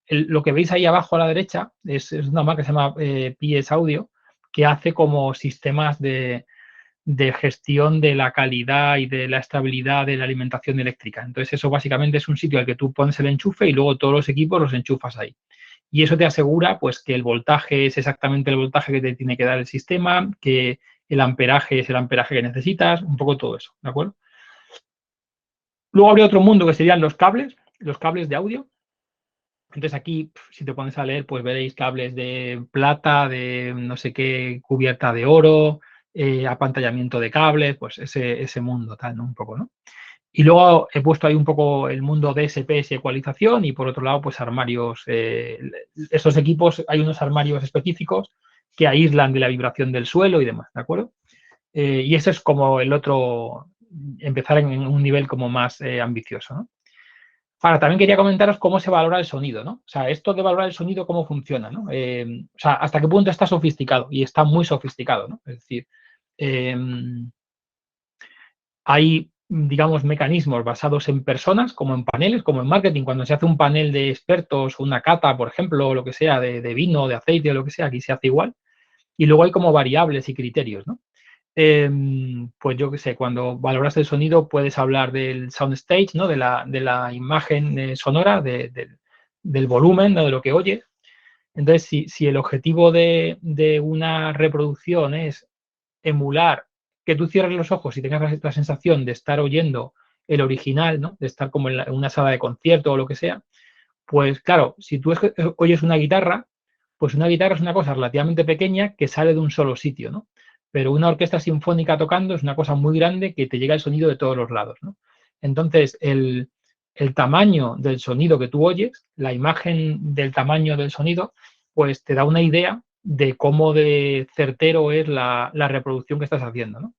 Speaker 2: Lo que veis ahí abajo a la derecha es una marca que se llama PS Audio, que hace como sistemas de gestión de la calidad y de la estabilidad de la alimentación eléctrica. Entonces, eso básicamente es un sitio al que tú pones el enchufe y luego todos los equipos los enchufas ahí. Y eso te asegura pues que el voltaje es exactamente el voltaje que te tiene que dar el sistema, que el amperaje es el amperaje que necesitas, un poco todo eso, ¿de acuerdo? Luego habría otro mundo que serían los cables de audio. Entonces aquí, si te pones a leer, pues veréis cables de plata, de no sé qué, cubierta de oro, apantallamiento de cables, pues ese mundo tal, ¿no? Un poco, ¿no? Y luego he puesto ahí un poco el mundo DSPs y ecualización y por otro lado, pues armarios. Estos equipos, hay unos armarios específicos que aíslan de la vibración del suelo y demás, ¿de acuerdo? Y eso es como el otro, empezar en un nivel como más ambicioso, ¿no? Ahora, también quería comentaros cómo se valora el sonido, ¿no? O sea, esto de valorar el sonido, cómo funciona, ¿no? O sea, hasta qué punto está sofisticado, y está muy sofisticado, ¿no? Es decir, hay, digamos, mecanismos basados en personas, como en paneles, como en marketing, cuando se hace un panel de expertos, una cata, por ejemplo, o lo que sea, de vino, de aceite, o lo que sea, aquí se hace igual. Y luego hay como variables y criterios, ¿no? Pues yo qué sé, cuando valoras el sonido puedes hablar del soundstage, ¿no? De la imagen sonora, del volumen, ¿no? De lo que oyes. Entonces, si el objetivo de una reproducción es emular que tú cierres los ojos y tengas la sensación de estar oyendo el original, ¿no? De estar como en una sala de concierto o lo que sea, pues claro, si tú oyes una guitarra, pues una guitarra es una cosa relativamente pequeña que sale de un solo sitio, ¿no? Pero una orquesta sinfónica tocando es una cosa muy grande que te llega el sonido de todos los lados, ¿no? Entonces, el tamaño del sonido que tú oyes, la imagen del tamaño del sonido, pues te da una idea de cómo de certero es la reproducción que estás haciendo, ¿no?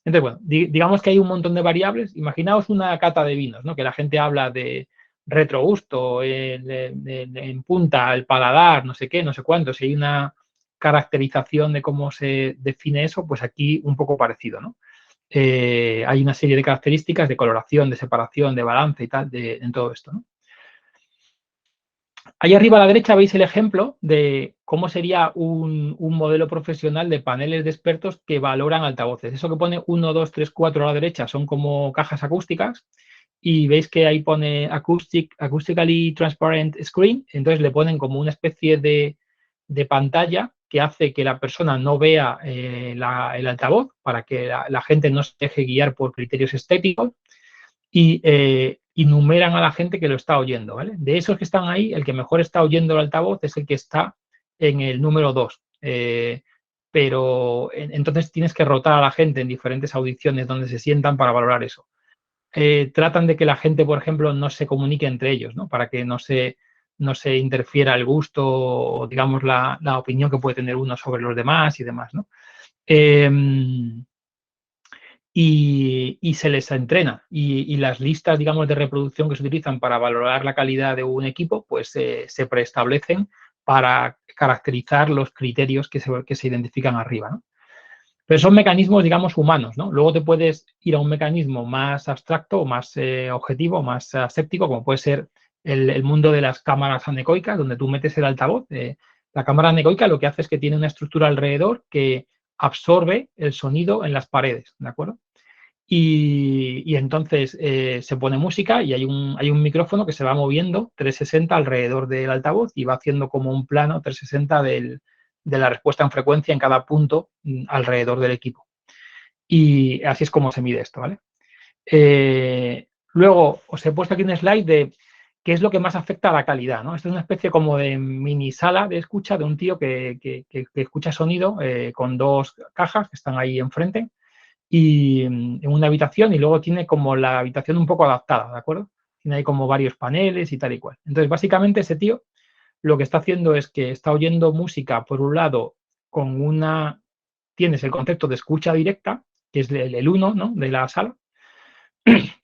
Speaker 2: Entonces, bueno, digamos que hay un montón de variables. Imaginaos una cata de vinos, ¿no? Que la gente habla de retrogusto, en punta, el paladar, no sé qué, no sé cuánto. Si hay una caracterización de cómo se define eso, pues aquí un poco parecido, ¿no? Hay una serie de características de coloración, de separación, de balance y tal, en todo esto, ¿no? Ahí arriba a la derecha veis el ejemplo de cómo sería un modelo profesional de paneles de expertos que valoran altavoces. Eso que pone 1, 2, 3, 4 a la derecha son como cajas acústicas y veis que ahí pone Acoustically Transparent Screen. Entonces le ponen como una especie de pantalla que hace que la persona no vea el altavoz para que la gente no se deje guiar por criterios estéticos y numeran a la gente que lo está oyendo, ¿vale? De esos que están ahí, el que mejor está oyendo el altavoz es el que está en el número 2. Pero entonces tienes que rotar a la gente en diferentes audiciones donde se sientan para valorar eso. Tratan de que la gente, por ejemplo, no se comunique entre ellos, ¿no? Para que no se interfiera el gusto o, digamos, la opinión que puede tener uno sobre los demás y demás, ¿no? Y se les entrena. Y las listas, digamos, de reproducción que se utilizan para valorar la calidad de un equipo, pues se preestablecen para caracterizar los criterios que se identifican arriba, ¿no? Pero son mecanismos, digamos, humanos, ¿no? Luego te puedes ir a un mecanismo más abstracto, más objetivo, más aséptico, como puede ser el mundo de las cámaras anecoicas, donde tú metes el altavoz. La cámara anecoica lo que hace es que tiene una estructura alrededor que absorbe el sonido en las paredes, ¿de acuerdo? Y entonces se pone música y hay un micrófono que se va moviendo 360 alrededor del altavoz y va haciendo como un plano 360 de la respuesta en frecuencia en cada punto alrededor del equipo. Y así es como se mide esto, ¿vale? Luego os he puesto aquí un slide de qué es lo que más afecta a la calidad, ¿no? Esto es una especie como de mini sala de escucha de un tío que escucha sonido con dos cajas que están ahí enfrente y en una habitación y luego tiene como la habitación un poco adaptada, ¿de acuerdo? Tiene ahí como varios paneles y tal y cual. Entonces, básicamente ese tío lo que está haciendo es que está oyendo música, por un lado, con una... Tienes el concepto de escucha directa, que es el uno, ¿no?, de la sala.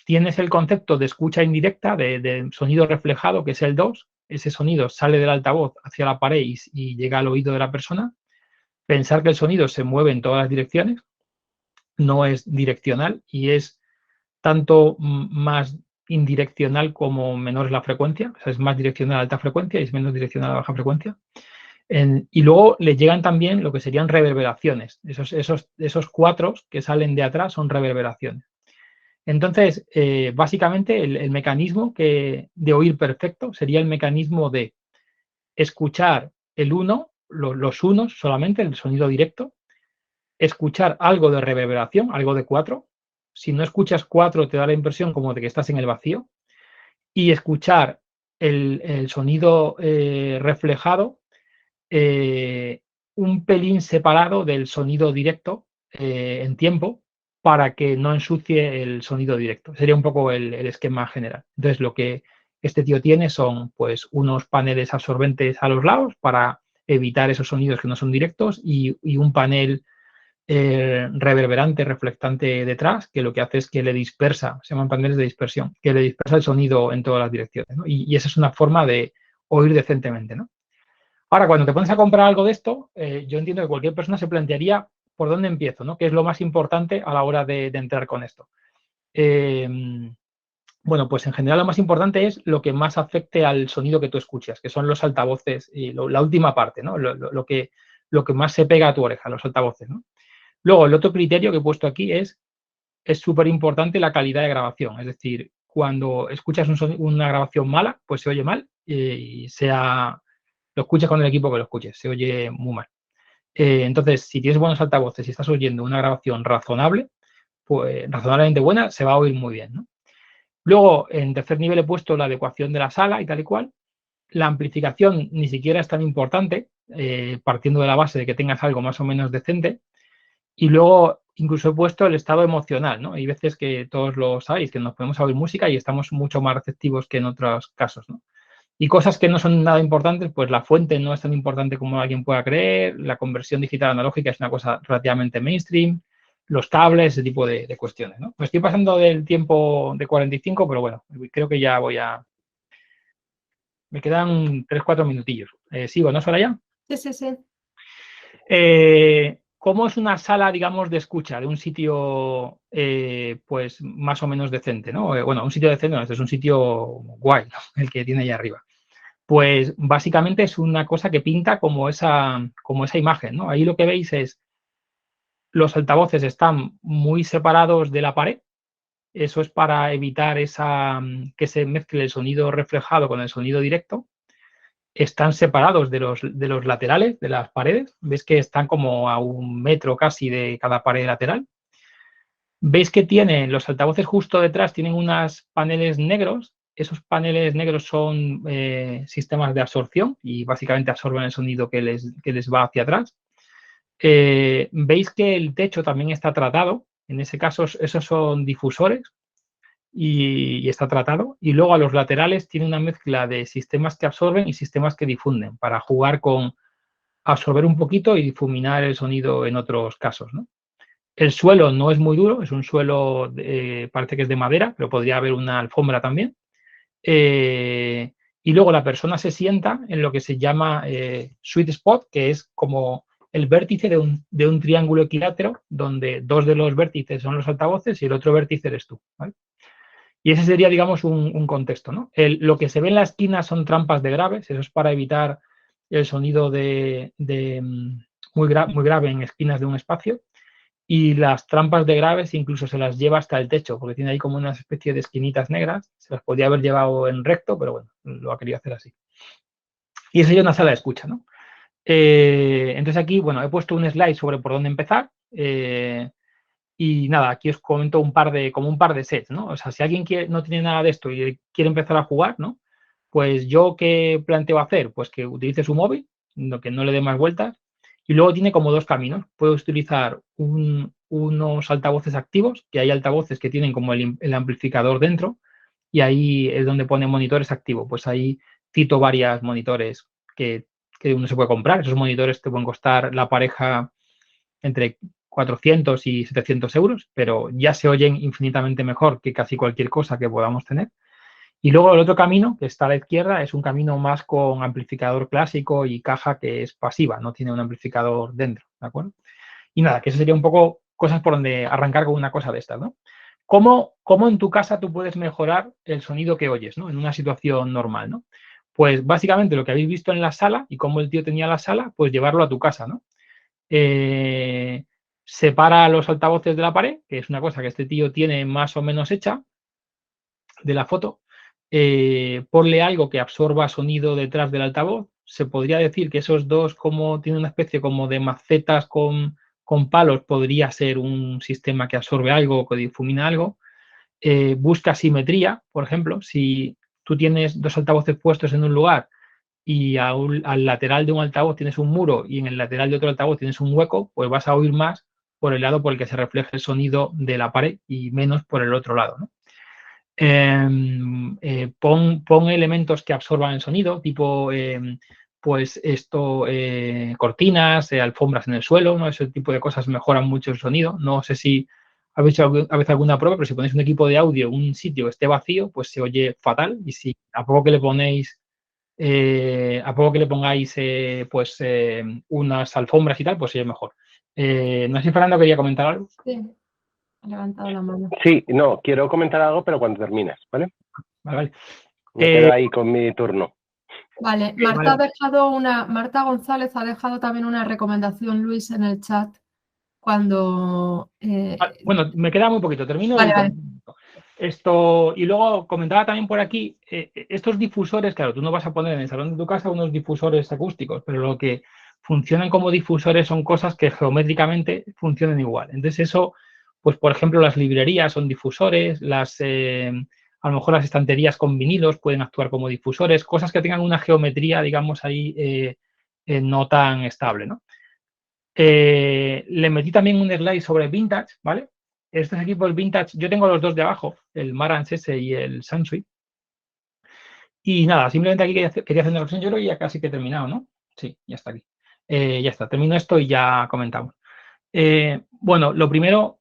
Speaker 2: Tienes el concepto de escucha indirecta, de sonido reflejado, que es el 2. Ese sonido sale del altavoz hacia la pared y llega al oído de la persona. Pensar que el sonido se mueve en todas las direcciones, no es direccional y es tanto más indireccional como menor es la frecuencia, o sea, es más direccional a alta frecuencia y es menos direccional a baja frecuencia. Y luego le llegan también lo que serían reverberaciones. Esos cuatros que salen de atrás son reverberaciones. Entonces, básicamente el mecanismo de oír perfecto sería el mecanismo de escuchar el uno, los unos solamente, el sonido directo, escuchar algo de reverberación, algo de cuatro. Si no escuchas cuatro, te da la impresión como de que estás en el vacío. Y escuchar el sonido reflejado un pelín separado del sonido directo en tiempo para que no ensucie el sonido directo. Sería un poco el esquema general. Entonces, lo que este tío tiene son pues unos paneles absorbentes a los lados para evitar esos sonidos que no son directos y un panel reverberante, reflectante detrás, que lo que hace es que le dispersa, se llaman paneles de dispersión, que le dispersa el sonido en todas las direcciones, ¿no? Y esa es una forma de oír decentemente, ¿no? Ahora, cuando te pones a comprar algo de esto, yo entiendo que cualquier persona se plantearía por dónde empiezo, ¿no? ¿Qué es lo más importante a la hora de entrar con esto? Bueno, pues en general lo más importante es lo que más afecte al sonido que tú escuchas, que son los altavoces y la última parte, ¿no? Lo que más se pega a tu oreja, los altavoces, ¿no? Luego, el otro criterio que he puesto aquí es súper importante la calidad de grabación. Es decir, cuando escuchas una grabación mala, pues se oye mal y lo escuches con el equipo que lo escuches, se oye muy mal. Entonces, si tienes buenos altavoces y estás oyendo una grabación razonable, pues razonablemente buena, se va a oír muy bien, ¿no? Luego, en tercer nivel he puesto la adecuación de la sala y tal y cual. La amplificación ni siquiera es tan importante, partiendo de la base de que tengas algo más o menos decente. Y luego incluso he puesto el estado emocional, ¿no? Hay veces que todos lo sabéis, que nos podemos oír música y estamos mucho más receptivos que en otros casos, ¿no? Y cosas que no son nada importantes, pues la fuente no es tan importante como alguien pueda creer, la conversión digital analógica es una cosa relativamente mainstream, los cables, ese tipo de cuestiones, ¿no? Me estoy pasando del tiempo de 45, pero bueno, creo que ya me quedan 3-4 minutillos. ¿Sigo, no, Soraya?
Speaker 1: Sí, sí, sí.
Speaker 2: ¿Cómo es una sala, digamos, de escucha de un sitio, pues, más o menos decente, ¿no? Bueno, un sitio decente, no, este es un sitio guay, ¿no? El que tiene ahí arriba. Pues, básicamente es una cosa que pinta como esa imagen, ¿no? Ahí lo que veis es los altavoces están muy separados de la pared. Eso es para evitar que se mezcle el sonido reflejado con el sonido directo. Están separados de los laterales, de las paredes. Veis que están como a 1 metro casi de cada pared lateral. Veis que los altavoces justo detrás tienen unos paneles negros. Esos paneles negros son sistemas de absorción y básicamente absorben el sonido que les va hacia atrás. Veis que el techo también está tratado. En ese caso, esos son difusores y está tratado. Y luego a los laterales tiene una mezcla de sistemas que absorben y sistemas que difunden para jugar con absorber un poquito y difuminar el sonido en otros casos, ¿no? El suelo no es muy duro, es un suelo, parece que es de madera, pero podría haber una alfombra también. Y luego la persona se sienta en lo que se llama sweet spot, que es como el vértice de un triángulo equilátero donde dos de los vértices son los altavoces y el otro vértice eres tú, ¿vale? Y ese sería, digamos, un contexto, ¿no? Lo que se ve en la esquina son trampas de graves, eso es para evitar el sonido muy grave en esquinas de un espacio. Y las trampas de graves incluso se las lleva hasta el techo, porque tiene ahí como una especie de esquinitas negras. Se las podía haber llevado en recto, pero bueno, lo ha querido hacer así. Y eso ya una sala de escucha, ¿no? Entonces aquí, bueno, he puesto un slide sobre por dónde empezar. Y nada, aquí os comento como un par de sets, ¿no? O sea, si alguien no tiene nada de esto y quiere empezar a jugar, ¿no? Pues yo, ¿qué planteo hacer? Pues que utilice su móvil, que no le dé más vueltas. Y luego tiene como dos caminos. Puedes utilizar unos altavoces activos, que hay altavoces que tienen como el amplificador dentro, y ahí es donde pone monitores activos. Pues ahí cito varios monitores que uno se puede comprar. Esos monitores te pueden costar la pareja entre 400 y 700 euros, pero ya se oyen infinitamente mejor que casi cualquier cosa que podamos tener. Y luego el otro camino, que está a la izquierda, es un camino más con amplificador clásico y caja que es pasiva, no tiene un amplificador dentro, ¿de acuerdo? Y nada, que eso sería un poco cosas por donde arrancar con una cosa de estas, ¿no? ¿Cómo en tu casa tú puedes mejorar el sonido que oyes, ¿no? En una situación normal, ¿no? Pues básicamente lo que habéis visto en la sala y cómo el tío tenía la sala, pues llevarlo a tu casa, ¿no? Separa los altavoces de la pared, que es una cosa que este tío tiene más o menos hecha de la foto. Ponle algo que absorba sonido detrás del altavoz. Se podría decir que esos dos, como tienen una especie como de macetas con palos, podría ser un sistema que absorbe algo, que difumina algo. Busca simetría, por ejemplo, si tú tienes dos altavoces puestos en un lugar y al lateral de un altavoz tienes un muro y en el lateral de otro altavoz tienes un hueco, pues vas a oír más por el lado por el que se refleja el sonido de la pared y menos por el otro lado, ¿no? Pon elementos que absorban el sonido, tipo, pues esto, cortinas, alfombras en el suelo, ¿no? Ese tipo de cosas mejoran mucho el sonido. No sé si habéis hecho a veces alguna prueba, pero si ponéis un equipo de audio en un sitio que esté vacío, pues se oye fatal. Y si a poco que le ponéis pongáis pues unas alfombras y tal, pues sería mejor. No sé si Fernando quería comentar algo.
Speaker 1: Sí, ha levantado la mano.
Speaker 3: Sí, no, quiero comentar algo, pero cuando termines, ¿vale?
Speaker 2: Vale.
Speaker 3: Me quedo ahí con mi turno.
Speaker 1: Vale, Marta González ha dejado también una recomendación, Luis, en el chat. Cuando.
Speaker 2: Bueno, me queda muy poquito, termino.
Speaker 1: Vale.
Speaker 2: Esto, y luego comentaba también por aquí, estos difusores, claro, tú no vas a poner en el salón de tu casa unos difusores acústicos, pero lo que funcionan como difusores son cosas que geométricamente funcionan igual. Entonces eso, pues por ejemplo, las librerías son difusores, a lo mejor las estanterías con vinilos pueden actuar como difusores, cosas que tengan una geometría, digamos, ahí no tan estable, ¿no? Le metí también un slide sobre Vintage, ¿vale? Estos equipos Vintage, yo tengo los dos de abajo, el Marantz S y el Sansui. Y nada, simplemente aquí quería hacer una reflexión, yo creo que ya casi que he terminado, ¿no? Sí, ya está aquí. Ya está, termino esto y ya comentamos. Bueno, lo primero,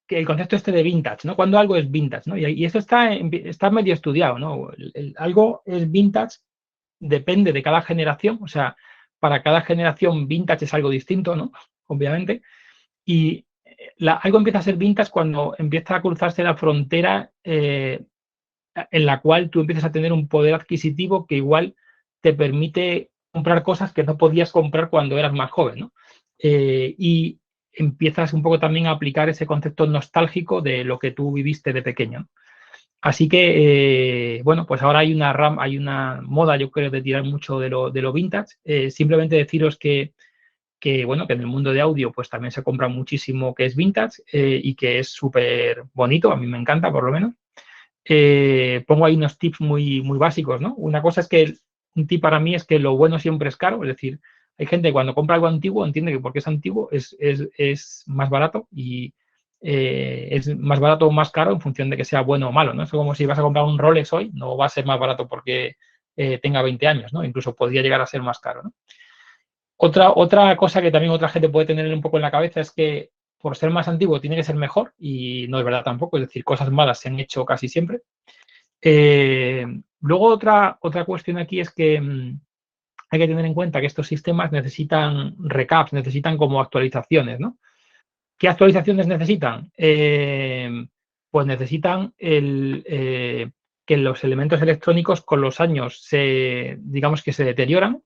Speaker 2: que el concepto este de vintage, ¿no? Cuando algo es vintage, ¿no? Y esto está medio estudiado, ¿no? Algo es vintage, depende de cada generación, o sea, para cada generación vintage es algo distinto, ¿no? Obviamente. Y algo empieza a ser vintage cuando empieza a cruzarse la frontera en la cual tú empiezas a tener un poder adquisitivo que igual te permite comprar cosas que no podías comprar cuando eras más joven, ¿no? Y empiezas un poco también a aplicar ese concepto nostálgico de lo que tú viviste de pequeño, ¿no? Así que, bueno, pues ahora hay una moda, yo creo, de tirar mucho de lo vintage. Simplemente deciros bueno, que en el mundo de audio pues también se compra muchísimo que es vintage y que es súper bonito, a mí me encanta por lo menos. Pongo ahí unos tips muy, muy básicos, ¿no? Una cosa es que un tip para mí es que lo bueno siempre es caro, es decir, hay gente que cuando compra algo antiguo entiende que porque es antiguo es más barato y es más barato o más caro en función de que sea bueno o malo, ¿no? Es como si vas a comprar un Rolex hoy, no va a ser más barato porque tenga 20 años, ¿no? Incluso podría llegar a ser más caro, ¿no? Otra cosa que también otra gente puede tener un poco en la cabeza es que por ser más antiguo tiene que ser mejor y no es verdad tampoco, es decir, cosas malas se han hecho casi siempre. Luego otra cuestión aquí es que hay que tener en cuenta que estos sistemas necesitan recaps, necesitan como actualizaciones, ¿no? ¿Qué actualizaciones necesitan? Pues necesitan que los elementos electrónicos con los años digamos que se deterioran,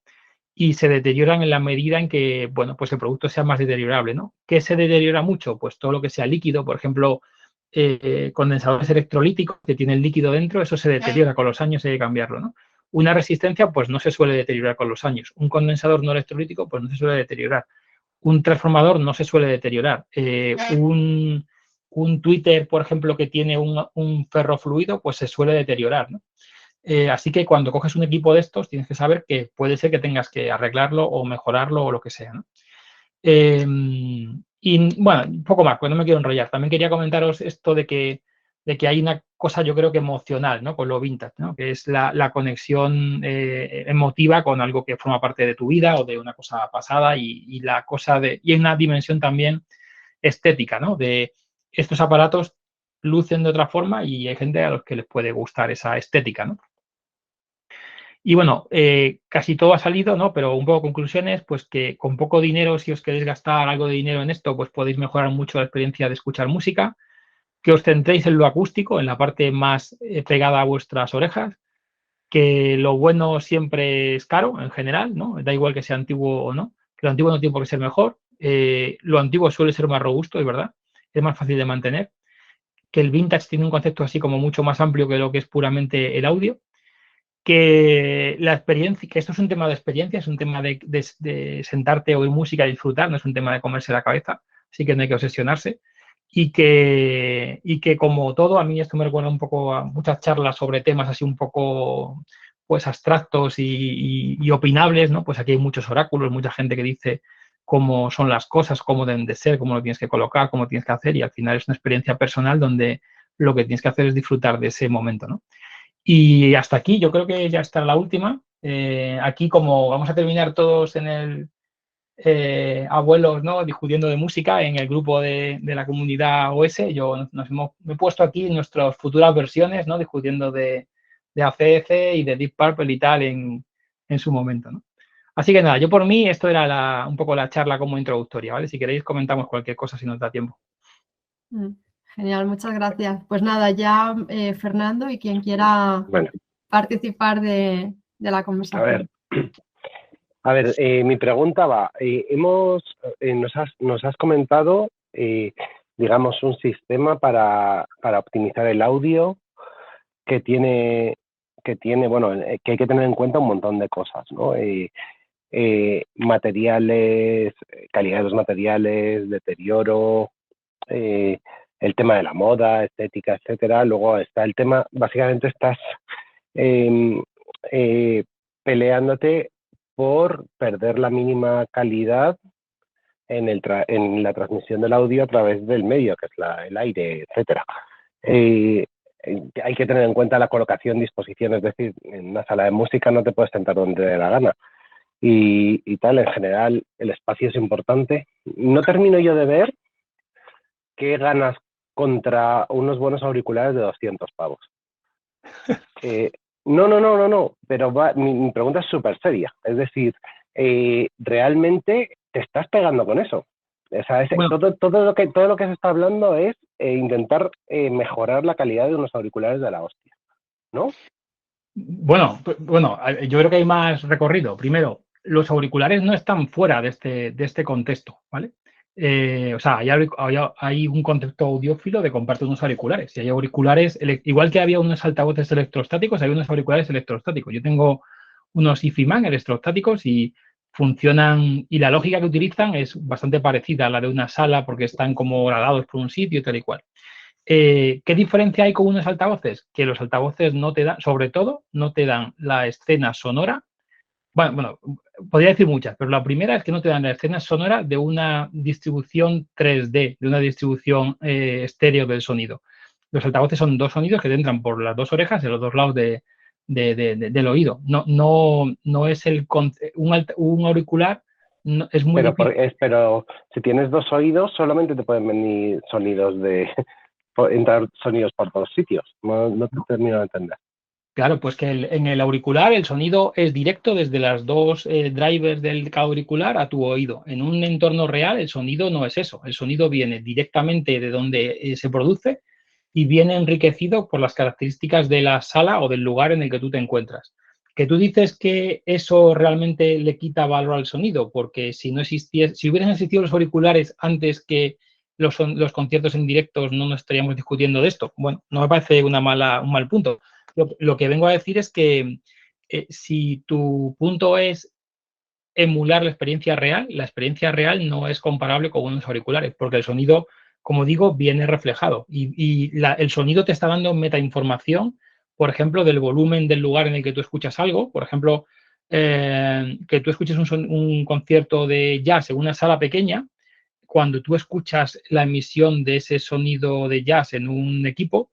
Speaker 2: y se deterioran en la medida en que, bueno, pues el producto sea más deteriorable, ¿no? ¿Qué se deteriora mucho? Pues todo lo que sea líquido, por ejemplo, condensadores electrolíticos que tienen líquido dentro, eso se deteriora con los años y hay que cambiarlo, ¿no? Una resistencia, pues no se suele deteriorar con los años. Un condensador no electrolítico, pues no se suele deteriorar. Un transformador no se suele deteriorar. Un Twitter, por ejemplo, que tiene un ferrofluido, pues se suele deteriorar, ¿no? Así que cuando coges un equipo de estos, tienes que saber que puede ser que tengas que arreglarlo o mejorarlo o lo que sea, ¿no? Y bueno, un poco más, pues no me quiero enrollar. También quería comentaros esto de que hay una cosa, yo creo que emocional, ¿no? Con lo vintage, ¿no? Que es la conexión emotiva con algo que forma parte de tu vida o de una cosa pasada, y hay una dimensión también estética, ¿no? De estos aparatos lucen de otra forma y hay gente a los que les puede gustar esa estética, ¿no? Y bueno, casi todo ha salido, ¿no? Pero un poco conclusiones, pues que con poco dinero, si os queréis gastar algo de dinero en esto, pues podéis mejorar mucho la experiencia de escuchar música, que os centréis en lo acústico, en la parte más pegada a vuestras orejas, que lo bueno siempre es caro en general, ¿no? Da igual que sea antiguo o no, que lo antiguo no tiene por qué ser mejor, lo antiguo suele ser más robusto, es verdad, es más fácil de mantener, que el vintage tiene un concepto así como mucho más amplio que lo que es puramente el audio, que la experiencia, que esto es un tema de experiencia, es un tema de sentarte a oír música y disfrutar, no es un tema de comerse la cabeza, así que no hay que obsesionarse. Y que como todo, a mí esto me recuerda un poco a muchas charlas sobre temas así un poco pues abstractos y opinables, ¿no? Pues aquí hay muchos oráculos, mucha gente que dice cómo son las cosas, cómo deben de ser, cómo lo tienes que colocar, cómo tienes que hacer, y al final es una experiencia personal donde lo que tienes que hacer es disfrutar de ese momento, ¿no? Y hasta aquí, yo creo que ya está la última. Aquí, como vamos a terminar todos en el abuelos, ¿no? Discutiendo de música en el grupo de la comunidad OS, me he puesto aquí nuestras futuras versiones, ¿no? Discutiendo de ACF y de Deep Purple y tal en su momento, ¿no? Así que nada, yo por mí esto era un poco la charla como introductoria, ¿vale? Si queréis comentamos cualquier cosa si nos da tiempo.
Speaker 1: Genial, muchas gracias. Pues nada, ya Fernando y quien quiera participar de la conversación.
Speaker 3: A ver, mi pregunta va, nos has comentado, digamos, un sistema para optimizar el audio que bueno, que hay que tener en cuenta un montón de cosas, ¿no? Materiales, calidad de los materiales, deterioro, el tema de la moda, estética, etcétera. Luego está el tema, básicamente estás peleándote por perder la mínima calidad en la transmisión del audio a través del medio, que es el aire, etcétera. Hay que tener en cuenta la colocación, disposición, es decir, en una sala de música no te puedes sentar donde te dé la gana. Y tal, en general, el espacio es importante. No termino yo de ver qué ganas contra unos buenos auriculares de 200 pavos. No, pero mi pregunta es súper seria. Es decir, realmente te estás pegando con eso. O sea, todo lo que se está hablando es intentar mejorar la calidad de unos auriculares de la hostia, ¿no?
Speaker 2: Bueno, yo creo que hay más recorrido. Primero, los auriculares no están fuera de este contexto, ¿vale? O sea, hay un concepto audiófilo de comprarte unos auriculares. Y hay auriculares, igual que había unos altavoces electrostáticos, hay unos auriculares electrostáticos. Yo tengo unos IFIMAN electrostáticos y funcionan, y la lógica que utilizan es bastante parecida a la de una sala porque están como gradados por un sitio y tal y cual. ¿Qué diferencia hay con unos altavoces? Que los altavoces no te dan, sobre todo, no te dan la escena sonora. Bueno, podría decir muchas, pero la primera es que no te dan la escena sonora de una distribución 3D, de una distribución estéreo del sonido. Los altavoces son dos sonidos que te entran por las dos orejas en los dos lados del oído. No es un auricular, no, es muy difícil.
Speaker 3: Pero si tienes dos oídos, solamente te pueden venir sonidos entrar sonidos por todos sitios. No te termino de entender.
Speaker 2: Claro, pues que en el auricular el sonido es directo desde las dos drivers del auricular a tu oído. En un entorno real el sonido no es eso. El sonido viene directamente de donde se produce y viene enriquecido por las características de la sala o del lugar en el que tú te encuentras. Que tú dices que eso realmente le quita valor al sonido, porque si no existiese, si hubieran existido los auriculares antes que los conciertos en directos, no nos estaríamos discutiendo de esto. Bueno, no me parece un mal punto. Lo que vengo a decir es que si tu punto es emular la experiencia real no es comparable con unos auriculares, porque el sonido, como digo, viene reflejado y el sonido te está dando metainformación, por ejemplo, del volumen del lugar en el que tú escuchas algo. Por ejemplo, que tú escuches un concierto de jazz en una sala pequeña, cuando tú escuchas la emisión de ese sonido de jazz en un equipo,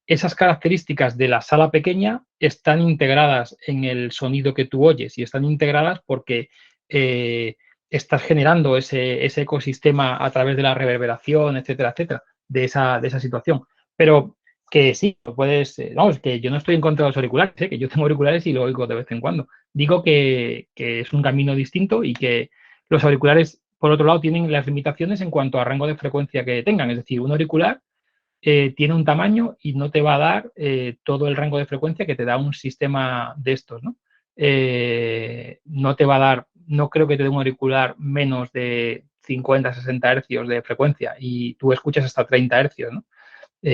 Speaker 2: esas características de la sala pequeña están integradas en el sonido que tú oyes y están integradas porque estás generando ese ecosistema a través de la reverberación, etcétera, etcétera, de esa situación. Pero que sí, puedes, vamos, que yo no estoy en contra de los auriculares, que yo tengo auriculares y lo oigo de vez en cuando. Digo que es un camino distinto y que los auriculares, por otro lado, tienen las limitaciones en cuanto a rango de frecuencia que tengan. Es decir, un auricular tiene un tamaño y no te va a dar todo el rango de frecuencia que te da un sistema de estos, ¿no? No te va a dar, no creo que te dé un auricular menos de 50, 60 hercios de frecuencia y tú escuchas hasta 30 hercios, ¿no?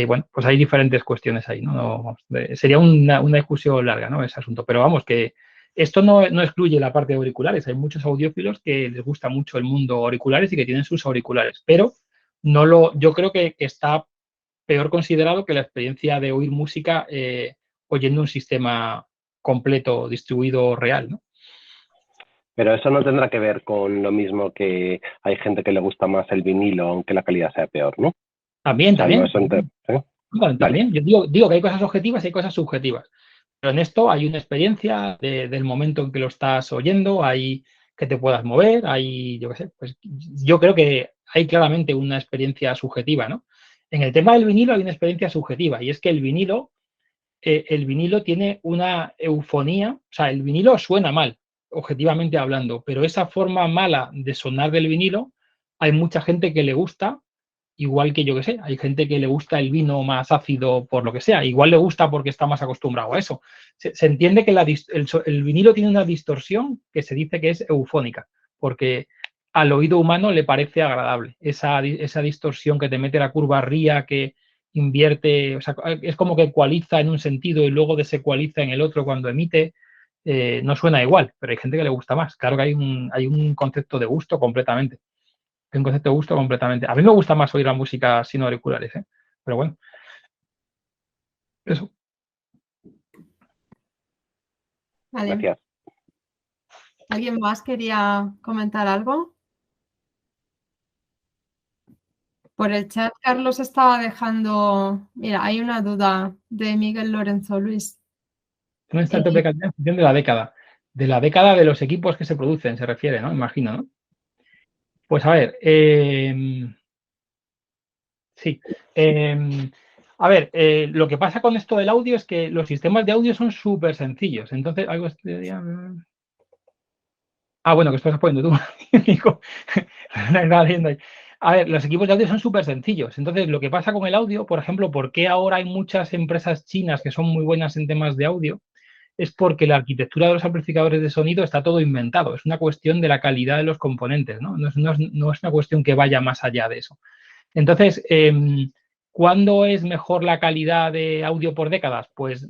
Speaker 2: Bueno, pues hay diferentes cuestiones ahí, ¿no? Vamos, sería una discusión larga, ¿no? Ese asunto, pero vamos, que esto no excluye la parte de auriculares. Hay muchos audiófilos que les gusta mucho el mundo auriculares y que tienen sus auriculares, pero yo creo que está peor considerado que la experiencia de oír música oyendo un sistema completo, distribuido, real, ¿no?
Speaker 3: Pero eso no tendrá que ver con lo mismo que hay gente que le gusta más el vinilo, aunque la calidad sea peor, ¿no?
Speaker 2: También,
Speaker 3: O sea,
Speaker 2: también.
Speaker 3: no es ¿eh?
Speaker 2: Vale,
Speaker 3: Vale.
Speaker 2: también. Yo digo que hay cosas objetivas y hay cosas subjetivas. Pero en esto hay una experiencia del momento en que lo estás oyendo, hay que te puedas mover, hay, yo qué sé, pues yo creo que hay claramente una experiencia subjetiva, ¿no? En el tema del vinilo hay una experiencia subjetiva y es que el vinilo tiene una eufonía, o sea, el vinilo suena mal, objetivamente hablando, pero esa forma mala de sonar del vinilo, hay mucha gente que le gusta, igual que yo que sé, hay gente que le gusta el vino más ácido por lo que sea, igual le gusta porque está más acostumbrado a eso. Se entiende que el vinilo tiene una distorsión que se dice que es eufónica, porque al oído humano le parece agradable, esa distorsión que te mete la curva ría, que invierte, o sea, es como que ecualiza en un sentido y luego desecualiza en el otro cuando emite. No suena igual, pero hay gente que le gusta más. Claro que hay un concepto de gusto completamente. Hay un concepto de gusto completamente. A mí me gusta más oír la música sin auriculares, ¿eh? Pero bueno, eso.
Speaker 1: Vale.
Speaker 3: Gracias.
Speaker 1: ¿Alguien más quería comentar algo? Por el chat, Carlos estaba dejando. Mira, hay una duda de Miguel Lorenzo Luis.
Speaker 2: Un startup de calidad en función de la década. De la década de los equipos que se producen, se refiere, ¿no? Imagino, ¿no? Pues a ver, sí. A ver, lo que pasa con esto del audio es que los sistemas de audio son súper sencillos. Entonces, algo bueno, que estás poniendo tú. A ver, los equipos de audio son súper sencillos. Entonces, lo que pasa con el audio, por ejemplo, ¿por qué ahora hay muchas empresas chinas que son muy buenas en temas de audio? Es porque la arquitectura de los amplificadores de sonido está todo inventado. Es una cuestión de la calidad de los componentes, ¿no? No es una cuestión que vaya más allá de eso. Entonces, ¿cuándo es mejor la calidad de audio por décadas? Pues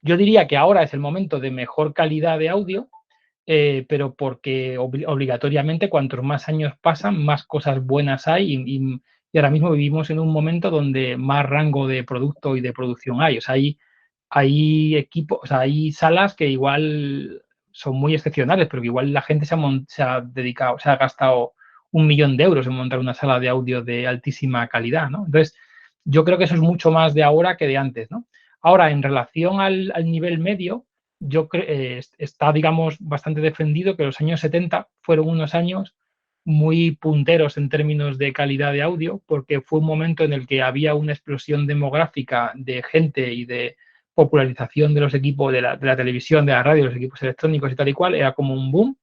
Speaker 2: yo diría que ahora es el momento de mejor calidad de audio, pero porque obligatoriamente cuantos más años pasan, más cosas buenas hay y ahora mismo vivimos en un momento donde más rango de producto y de producción hay. O sea, hay equipos, o sea, hay salas que igual son muy excepcionales, pero que igual la gente se ha dedicado, se ha gastado 1 millón de euros en montar una sala de audio de altísima calidad, ¿no? Entonces, yo creo que eso es mucho más de ahora que de antes, ¿no? Ahora, en relación al nivel medio, yo creo está, digamos, bastante defendido que los años 70 fueron unos años muy punteros en términos de calidad de audio, porque fue un momento en el que había una explosión demográfica de gente y de popularización de los equipos de la televisión, de la radio, de los equipos electrónicos y tal y cual, era como un boom.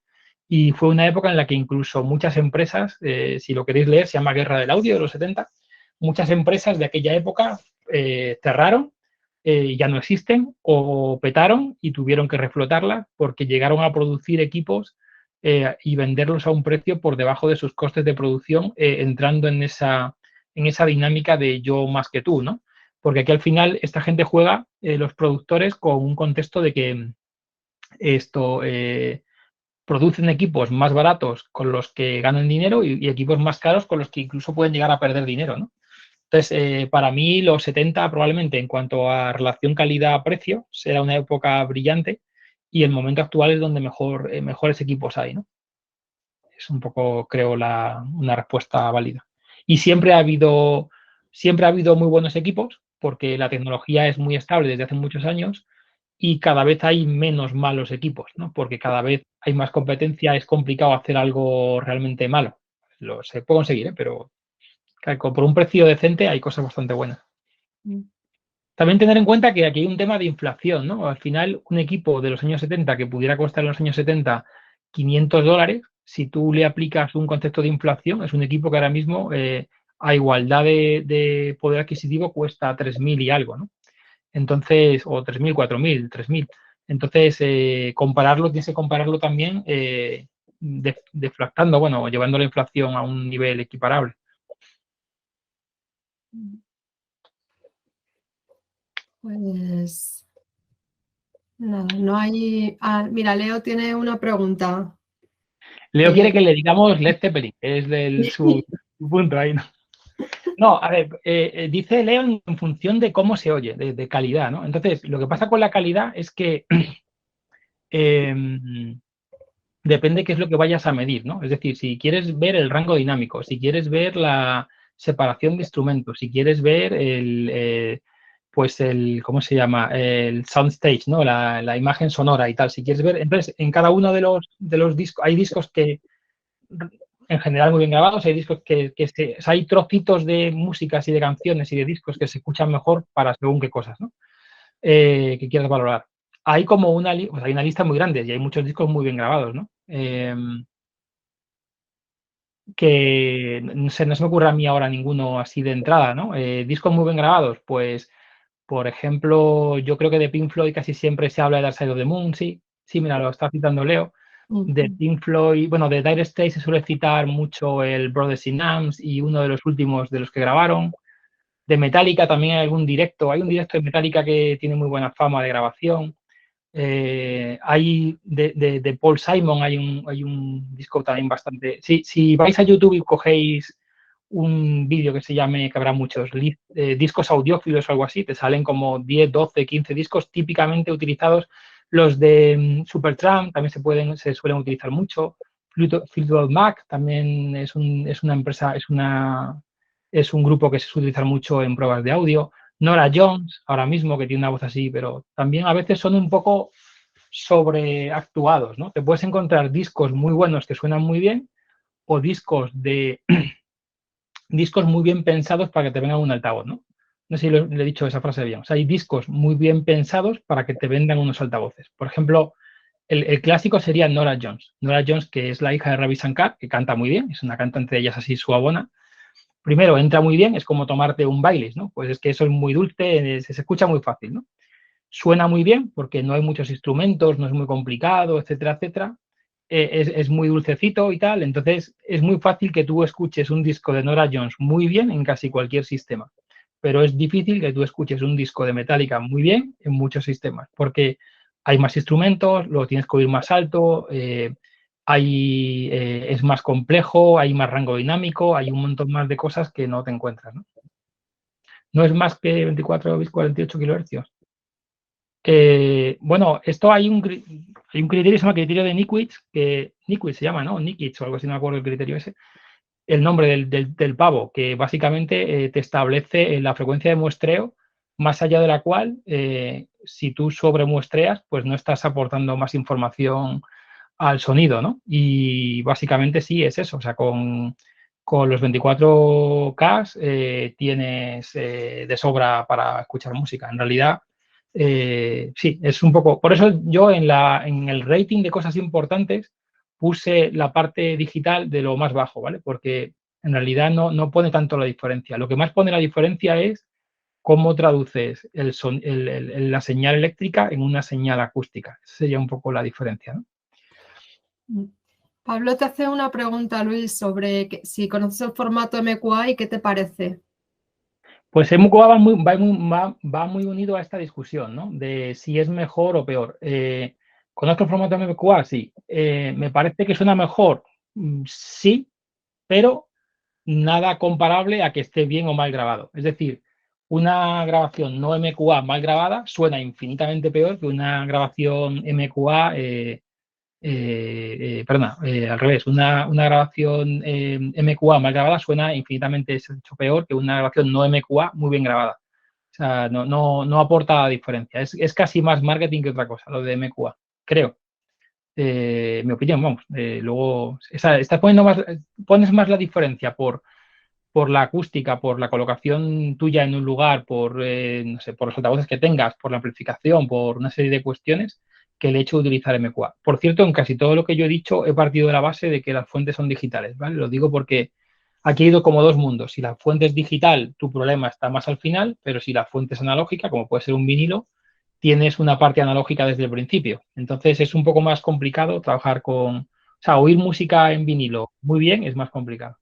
Speaker 2: Y fue una época en la que incluso muchas empresas, si lo queréis leer, se llama Guerra del Audio de los 70, muchas empresas de aquella época cerraron, ya no existen, o petaron y tuvieron que reflotarlas porque llegaron a producir equipos y venderlos a un precio por debajo de sus costes de producción, entrando en esa dinámica de yo más que tú, ¿no? Porque aquí al final esta gente juega, los productores, con un contexto de que producen equipos más baratos con los que ganan dinero y equipos más caros con los que incluso pueden llegar a perder dinero, ¿no? Entonces, para mí los 70 probablemente en cuanto a relación calidad-precio será una época brillante y el momento actual es donde mejores equipos hay, ¿no? Es un poco, creo, una respuesta válida. Y siempre ha habido muy buenos equipos porque la tecnología es muy estable desde hace muchos años y cada vez hay menos malos equipos, ¿no? Porque cada vez hay más competencia, es complicado hacer algo realmente malo. Se puede conseguir, pero por un precio decente hay cosas bastante buenas. También tener en cuenta que aquí hay un tema de inflación, ¿no? Al final, un equipo de los años 70 que pudiera costar en los años 70 $500, si tú le aplicas un concepto de inflación, es un equipo que ahora mismo, a igualdad de poder adquisitivo, cuesta 3.000 y algo, ¿no? Entonces, o 3.000, 4.000, 3.000. Entonces, tienes que compararlo también deflactando, bueno, llevando la inflación a un nivel equiparable.
Speaker 1: Pues nada, no hay... mira, Leo tiene una pregunta.
Speaker 2: Leo quiere que le digamos Led Zeppelin, es su punto ahí, ¿no? No, a ver, dice Leo en función de cómo se oye, de calidad, ¿no? Entonces, lo que pasa con la calidad es que depende qué es lo que vayas a medir, ¿no? Es decir, si quieres ver el rango dinámico, si quieres ver la separación de instrumentos, si quieres ver ¿cómo se llama? El soundstage, ¿no? La imagen sonora y tal. Si quieres ver, entonces, en cada uno de los discos, hay discos que en general muy bien grabados, hay discos hay trocitos de músicas y de canciones y de discos que se escuchan mejor para según qué cosas, ¿no? Que quieras valorar. Hay como hay una lista muy grande y hay muchos discos muy bien grabados, ¿no? Que no se me ocurre a mí ahora ninguno así de entrada, ¿no? Discos muy bien grabados, pues, por ejemplo, yo creo que de Pink Floyd casi siempre se habla de Dark Side of the Moon, sí, mira, lo está citando Leo. De Pink Floyd, bueno, de Dire Straits se suele citar mucho el Brothers in Arms y uno de los últimos de los que grabaron. De Metallica también hay un directo de Metallica que tiene muy buena fama de grabación. Hay de Paul Simon, hay un disco también bastante... Si vais a YouTube y cogéis un vídeo que habrá muchos discos audiófilos o algo así, te salen como 10, 12, 15 discos típicamente utilizados. Los de Supertramp también se suelen utilizar mucho. Fleetwood Mac también es una empresa, es un grupo que se suele utilizar mucho en pruebas de audio. Nora Jones, ahora mismo, que tiene una voz así, pero también a veces son un poco sobreactuados, ¿no? Te puedes encontrar discos muy buenos que suenan muy bien o discos muy bien pensados para que te vengan un altavoz, ¿no? No sé si le he dicho esa frase bien. O sea, hay discos muy bien pensados para que te vendan unos altavoces. Por ejemplo, el clásico sería Nora Jones. Nora Jones, que es la hija de Ravi Shankar, que canta muy bien, es una cantante de ellas así suavona. Primero, entra muy bien, es como tomarte un Baileys, ¿no? Pues es que eso es muy dulce, se escucha muy fácil, ¿no? Suena muy bien porque no hay muchos instrumentos, no es muy complicado, etcétera, etcétera. Es muy dulcecito y tal, entonces es muy fácil que tú escuches un disco de Nora Jones muy bien en casi cualquier sistema, pero es difícil que tú escuches un disco de Metallica muy bien en muchos sistemas, porque hay más instrumentos, lo tienes que oír más alto, es más complejo, hay más rango dinámico, hay un montón más de cosas que no te encuentras, ¿no? No es más que 24 bits 48 kHz. Bueno, esto hay un criterio que se llama criterio de Nikic, que Nikic se llama, ¿no? Nikic o algo así, no me acuerdo el criterio ese. El nombre del pavo, que básicamente te establece la frecuencia de muestreo más allá de la cual, si tú sobremuestreas, pues no estás aportando más información al sonido, ¿no? Y básicamente sí es eso, o sea, con los 24K tienes de sobra para escuchar música. En realidad, Sí, es un poco... Por eso yo en el rating de cosas importantes puse la parte digital de lo más bajo, ¿vale? Porque en realidad no pone tanto la diferencia. Lo que más pone la diferencia es cómo traduces la señal eléctrica en una señal acústica. Esa sería un poco la diferencia, ¿no?
Speaker 1: Pablo te hace una pregunta, Luis, sobre si conoces el formato MQA y qué te parece.
Speaker 2: Pues MQA va muy unido a esta discusión, ¿no? De si es mejor o peor. ¿Conozco el formato MQA? Sí. ¿Me parece que suena mejor? Sí, pero nada comparable a que esté bien o mal grabado. Es decir, una grabación no MQA mal grabada suena infinitamente peor que una grabación MQA, perdona, al revés, una grabación MQA mal grabada suena infinitamente peor que una grabación no MQA muy bien grabada. O sea, no aporta diferencia. Es casi más marketing que otra cosa, lo de MQA, creo. Mi opinión, vamos. Luego, estás pones más la diferencia por la acústica, por la colocación tuya en un lugar, no sé, por los altavoces que tengas, por la amplificación, por una serie de cuestiones, que el hecho de utilizar MQA. Por cierto, en casi todo lo que yo he dicho he partido de la base de que las fuentes son digitales, ¿vale? Lo digo porque aquí he ido como dos mundos. Si la fuente es digital, tu problema está más al final, pero si la fuente es analógica, como puede ser un vinilo, tienes una parte analógica desde el principio. Entonces es un poco más complicado trabajar o sea, oír música en vinilo muy bien es más complicado.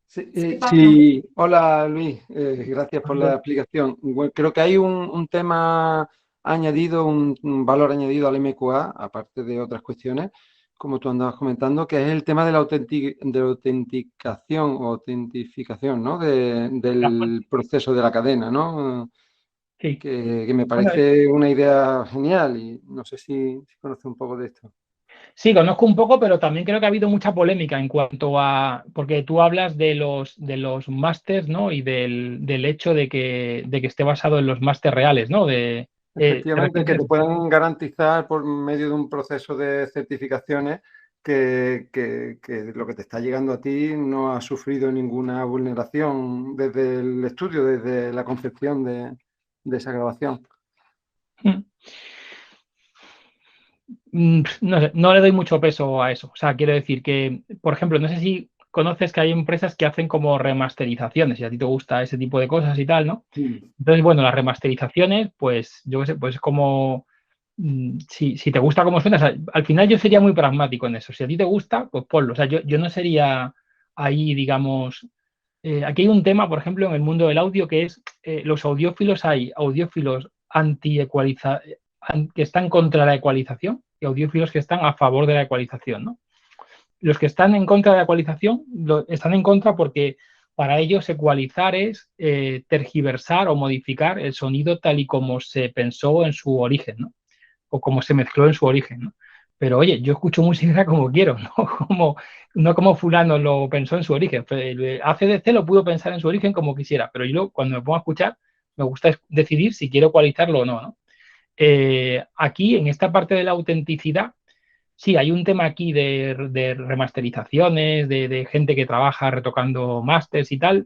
Speaker 4: Sí,
Speaker 1: Sí, Pablo.
Speaker 4: sí. Hola Luis, gracias por la explicación. Bueno, creo que hay un tema añadido, un valor añadido al MQA, aparte de otras cuestiones, como tú andabas comentando, que es el tema de la autenticación o autentificación, ¿no? Del proceso de la cadena, ¿no?
Speaker 2: Sí.
Speaker 4: Que me parece una idea genial y no sé si conoces un poco de esto.
Speaker 2: Sí, conozco un poco, pero también creo que ha habido mucha polémica en cuanto a, porque tú hablas de los másters, ¿no? Y del hecho de que esté basado en los másters reales, ¿no?
Speaker 4: Efectivamente, que te puedan garantizar por medio de un proceso de certificaciones que lo que te está llegando a ti no ha sufrido ninguna vulneración desde el estudio, desde la concepción de esa grabación.
Speaker 2: No sé, no le doy mucho peso a eso. O sea, quiero decir que, por ejemplo, no sé si conoces que hay empresas que hacen como remasterizaciones y a ti te gusta ese tipo de cosas y tal, ¿no?
Speaker 4: Sí.
Speaker 2: Entonces, bueno, las remasterizaciones, pues yo qué sé, pues como si te gusta cómo suena, o sea, al final yo sería muy pragmático en eso. Si a ti te gusta, pues ponlo. O sea, yo no sería ahí, digamos. Aquí hay un tema, por ejemplo, en el mundo del audio que es los audiófilos. Hay audiófilos que están contra la ecualización y audiófilos que están a favor de la ecualización, ¿no? Los que están en contra de la ecualización están en contra porque para ellos ecualizar es tergiversar o modificar el sonido tal y como se pensó en su origen, ¿no? O como se mezcló en su origen, ¿no? Pero oye, yo escucho música como quiero, no como fulano lo pensó en su origen. El AC/DC lo pudo pensar en su origen como quisiera, pero yo cuando me pongo a escuchar me gusta decidir si quiero ecualizarlo o no, ¿no? Aquí, en esta parte de la autenticidad, sí, hay un tema aquí de remasterizaciones, de gente que trabaja retocando másters y tal.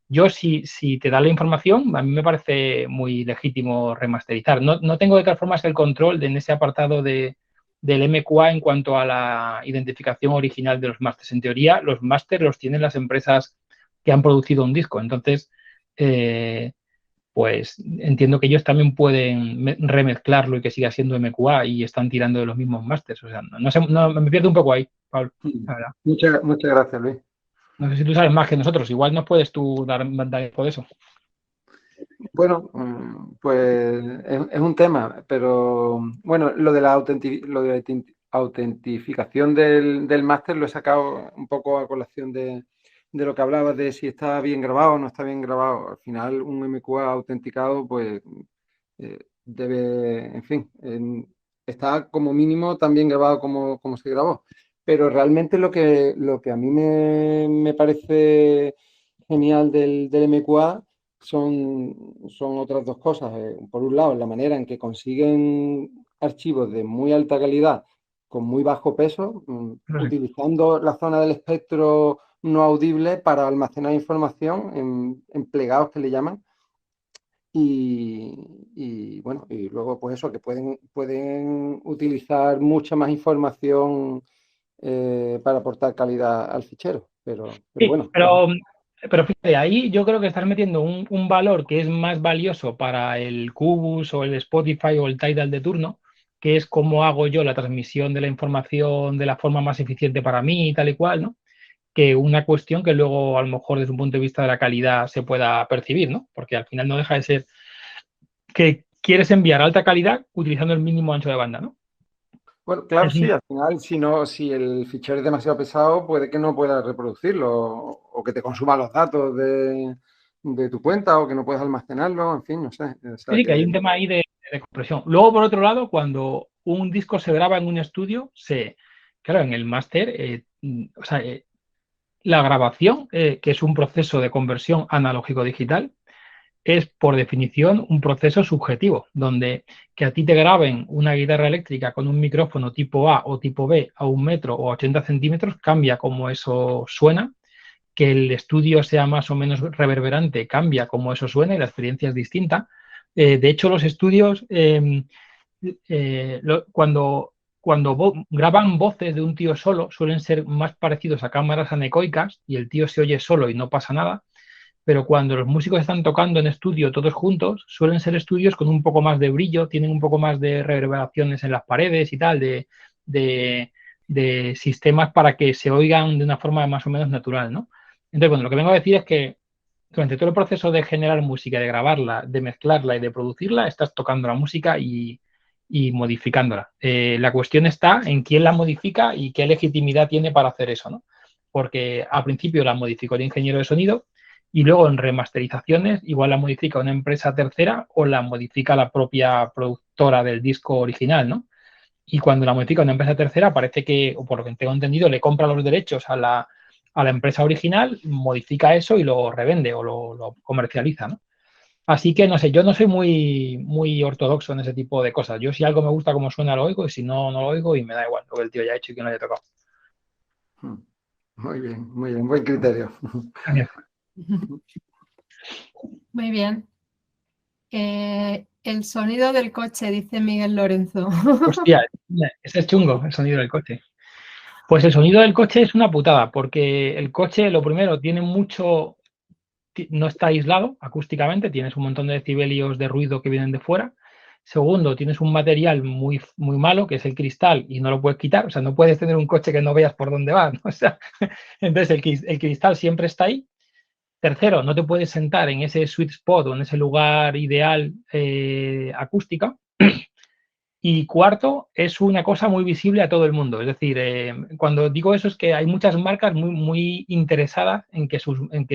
Speaker 2: Yo, si te da la información, a mí me parece muy legítimo remasterizar. No tengo de todas formas el control en ese apartado del MQA en cuanto a la identificación original de los másters. En teoría, los másters los tienen las empresas que han producido un disco. Entonces, pues entiendo que ellos también pueden remezclarlo y que siga siendo MQA y están tirando de los mismos másters. O sea, no sé, me pierdo un poco ahí, Pablo, la verdad.
Speaker 4: Muchas gracias, Luis.
Speaker 2: No sé si tú sabes más que nosotros. Igual nos puedes tú dar por eso.
Speaker 4: Bueno, pues es un tema, pero bueno, lo de la autentificación del máster lo he sacado un poco a colación de lo que hablabas de si está bien grabado o no está bien grabado. Al final, un MQA autenticado, pues debe, en fin, está como mínimo tan bien grabado como se grabó. Pero realmente lo que a mí me parece genial del MQA son otras dos cosas. Por un lado, la manera en que consiguen archivos de muy alta calidad con muy bajo peso, utilizando la zona del espectro no audible para almacenar información en plegados que le llaman. Y bueno, y luego pues eso, que pueden utilizar mucha más información para aportar calidad al fichero. Pero
Speaker 2: Sí,
Speaker 4: bueno.
Speaker 2: pero fíjate, ahí yo creo que estás metiendo un valor que es más valioso para el Cubus o el Spotify o el Tidal de turno, que es cómo hago yo la transmisión de la información de la forma más eficiente para mí y tal y cual, ¿no? Que una cuestión que luego a lo mejor desde un punto de vista de la calidad se pueda percibir, ¿no? Porque al final no deja de ser que quieres enviar alta calidad utilizando el mínimo ancho de banda, ¿no?
Speaker 4: Bueno, claro,
Speaker 2: Es un-
Speaker 4: sí, al final, si el fichero es demasiado pesado, puede que no puedas reproducirlo o que te consuma los datos de tu cuenta o que no puedas almacenarlo, en fin, no sé. O sea
Speaker 2: Sí, que hay
Speaker 4: que,
Speaker 2: un tema ahí de compresión. Luego, por otro lado, cuando un disco se graba en un estudio, claro, en el máster, o sea, la grabación, que es un proceso de conversión analógico-digital, es por definición un proceso subjetivo, donde que a ti te graben una guitarra eléctrica con un micrófono tipo A o tipo B a 1 metro o 80 centímetros, cambia cómo eso suena, que el estudio sea más o menos reverberante, cambia cómo eso suena y la experiencia es distinta. De hecho, los estudios, cuando graban voces de un tío solo, suelen ser más parecidos a cámaras anecoicas y el tío se oye solo y no pasa nada, pero cuando los músicos están tocando en estudio todos juntos, suelen ser estudios con un poco más de brillo, tienen un poco más de reverberaciones en las paredes y tal, de, de sistemas para que se oigan de una forma más o menos natural, ¿no? Entonces, bueno, lo que vengo a decir es que durante todo el proceso de generar música, de grabarla, de mezclarla y de producirla, estás tocando la música y modificándola. La cuestión está en quién la modifica y qué legitimidad tiene para hacer eso, ¿no? Porque al principio la modificó el ingeniero de sonido y luego en remasterizaciones igual la modifica una empresa tercera o la modifica la propia productora del disco original, ¿no? Y cuando la modifica una empresa tercera, parece que, o por lo que tengo entendido, le compra los derechos a la empresa original, modifica eso y lo revende o lo comercializa, ¿no? Así que no sé, yo no soy muy ortodoxo en ese tipo de cosas. Yo si algo me gusta como suena lo oigo y si no, no lo oigo y me da igual lo que el tío haya hecho y que no haya tocado.
Speaker 4: muy bien, buen criterio.
Speaker 1: Muy bien. El sonido del coche, dice Miguel Lorenzo.
Speaker 2: Hostia, ese es chungo, el sonido del coche. Pues el sonido del coche es una putada, porque el coche, lo primero, no está aislado acústicamente, tienes un montón de decibelios de ruido que vienen de fuera. Segundo, tienes un material muy, muy malo, que es el cristal, y no lo puedes quitar. O sea, no puedes tener un coche que no veas por dónde va, ¿no? O sea, entonces el cristal siempre está ahí. Tercero, no te puedes sentar en ese sweet spot o en ese lugar ideal acústica. Y cuarto, es una cosa muy visible a todo el mundo. Es decir, cuando digo eso es que hay muchas marcas muy interesadas en que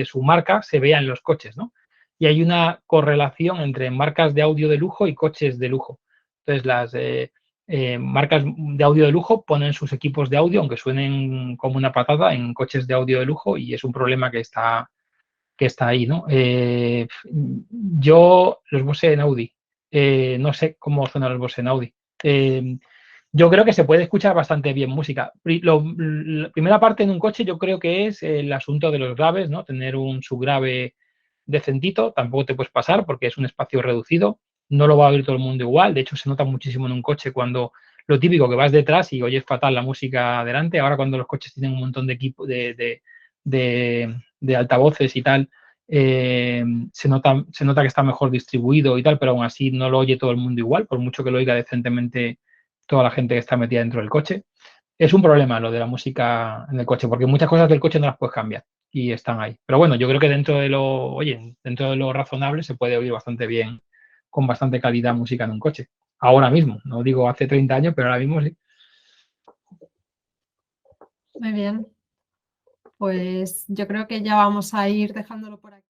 Speaker 2: su marca se vea en los coches, ¿no? Y hay una correlación entre marcas de audio de lujo y coches de lujo. Entonces, las marcas de audio de lujo ponen sus equipos de audio, aunque suenen como una patata, en coches de audio de lujo y es un problema que está ahí, ¿no? Yo los Bose en Audi, no sé cómo suenan los Bose en Audi. Yo creo que se puede escuchar bastante bien música. La primera parte en un coche yo creo que es el asunto de los graves, ¿no? Tener un subgrave decentito, tampoco te puedes pasar porque es un espacio reducido, no lo va a oír todo el mundo igual, de hecho se nota muchísimo en un coche cuando lo típico que vas detrás y oyes fatal la música adelante, ahora cuando los coches tienen un montón de equipo de altavoces y tal, se nota que está mejor distribuido y tal, pero aún así no lo oye todo el mundo igual, por mucho que lo oiga decentemente toda la gente que está metida dentro del coche. Es un problema lo de la música en el coche, porque muchas cosas del coche no las puedes cambiar y están ahí. Pero bueno, yo creo que dentro de lo razonable se puede oír bastante bien, con bastante calidad música en un coche. Ahora mismo, no digo hace 30 años, pero ahora mismo sí.
Speaker 1: Muy bien. Pues yo creo que ya vamos a ir dejándolo por aquí.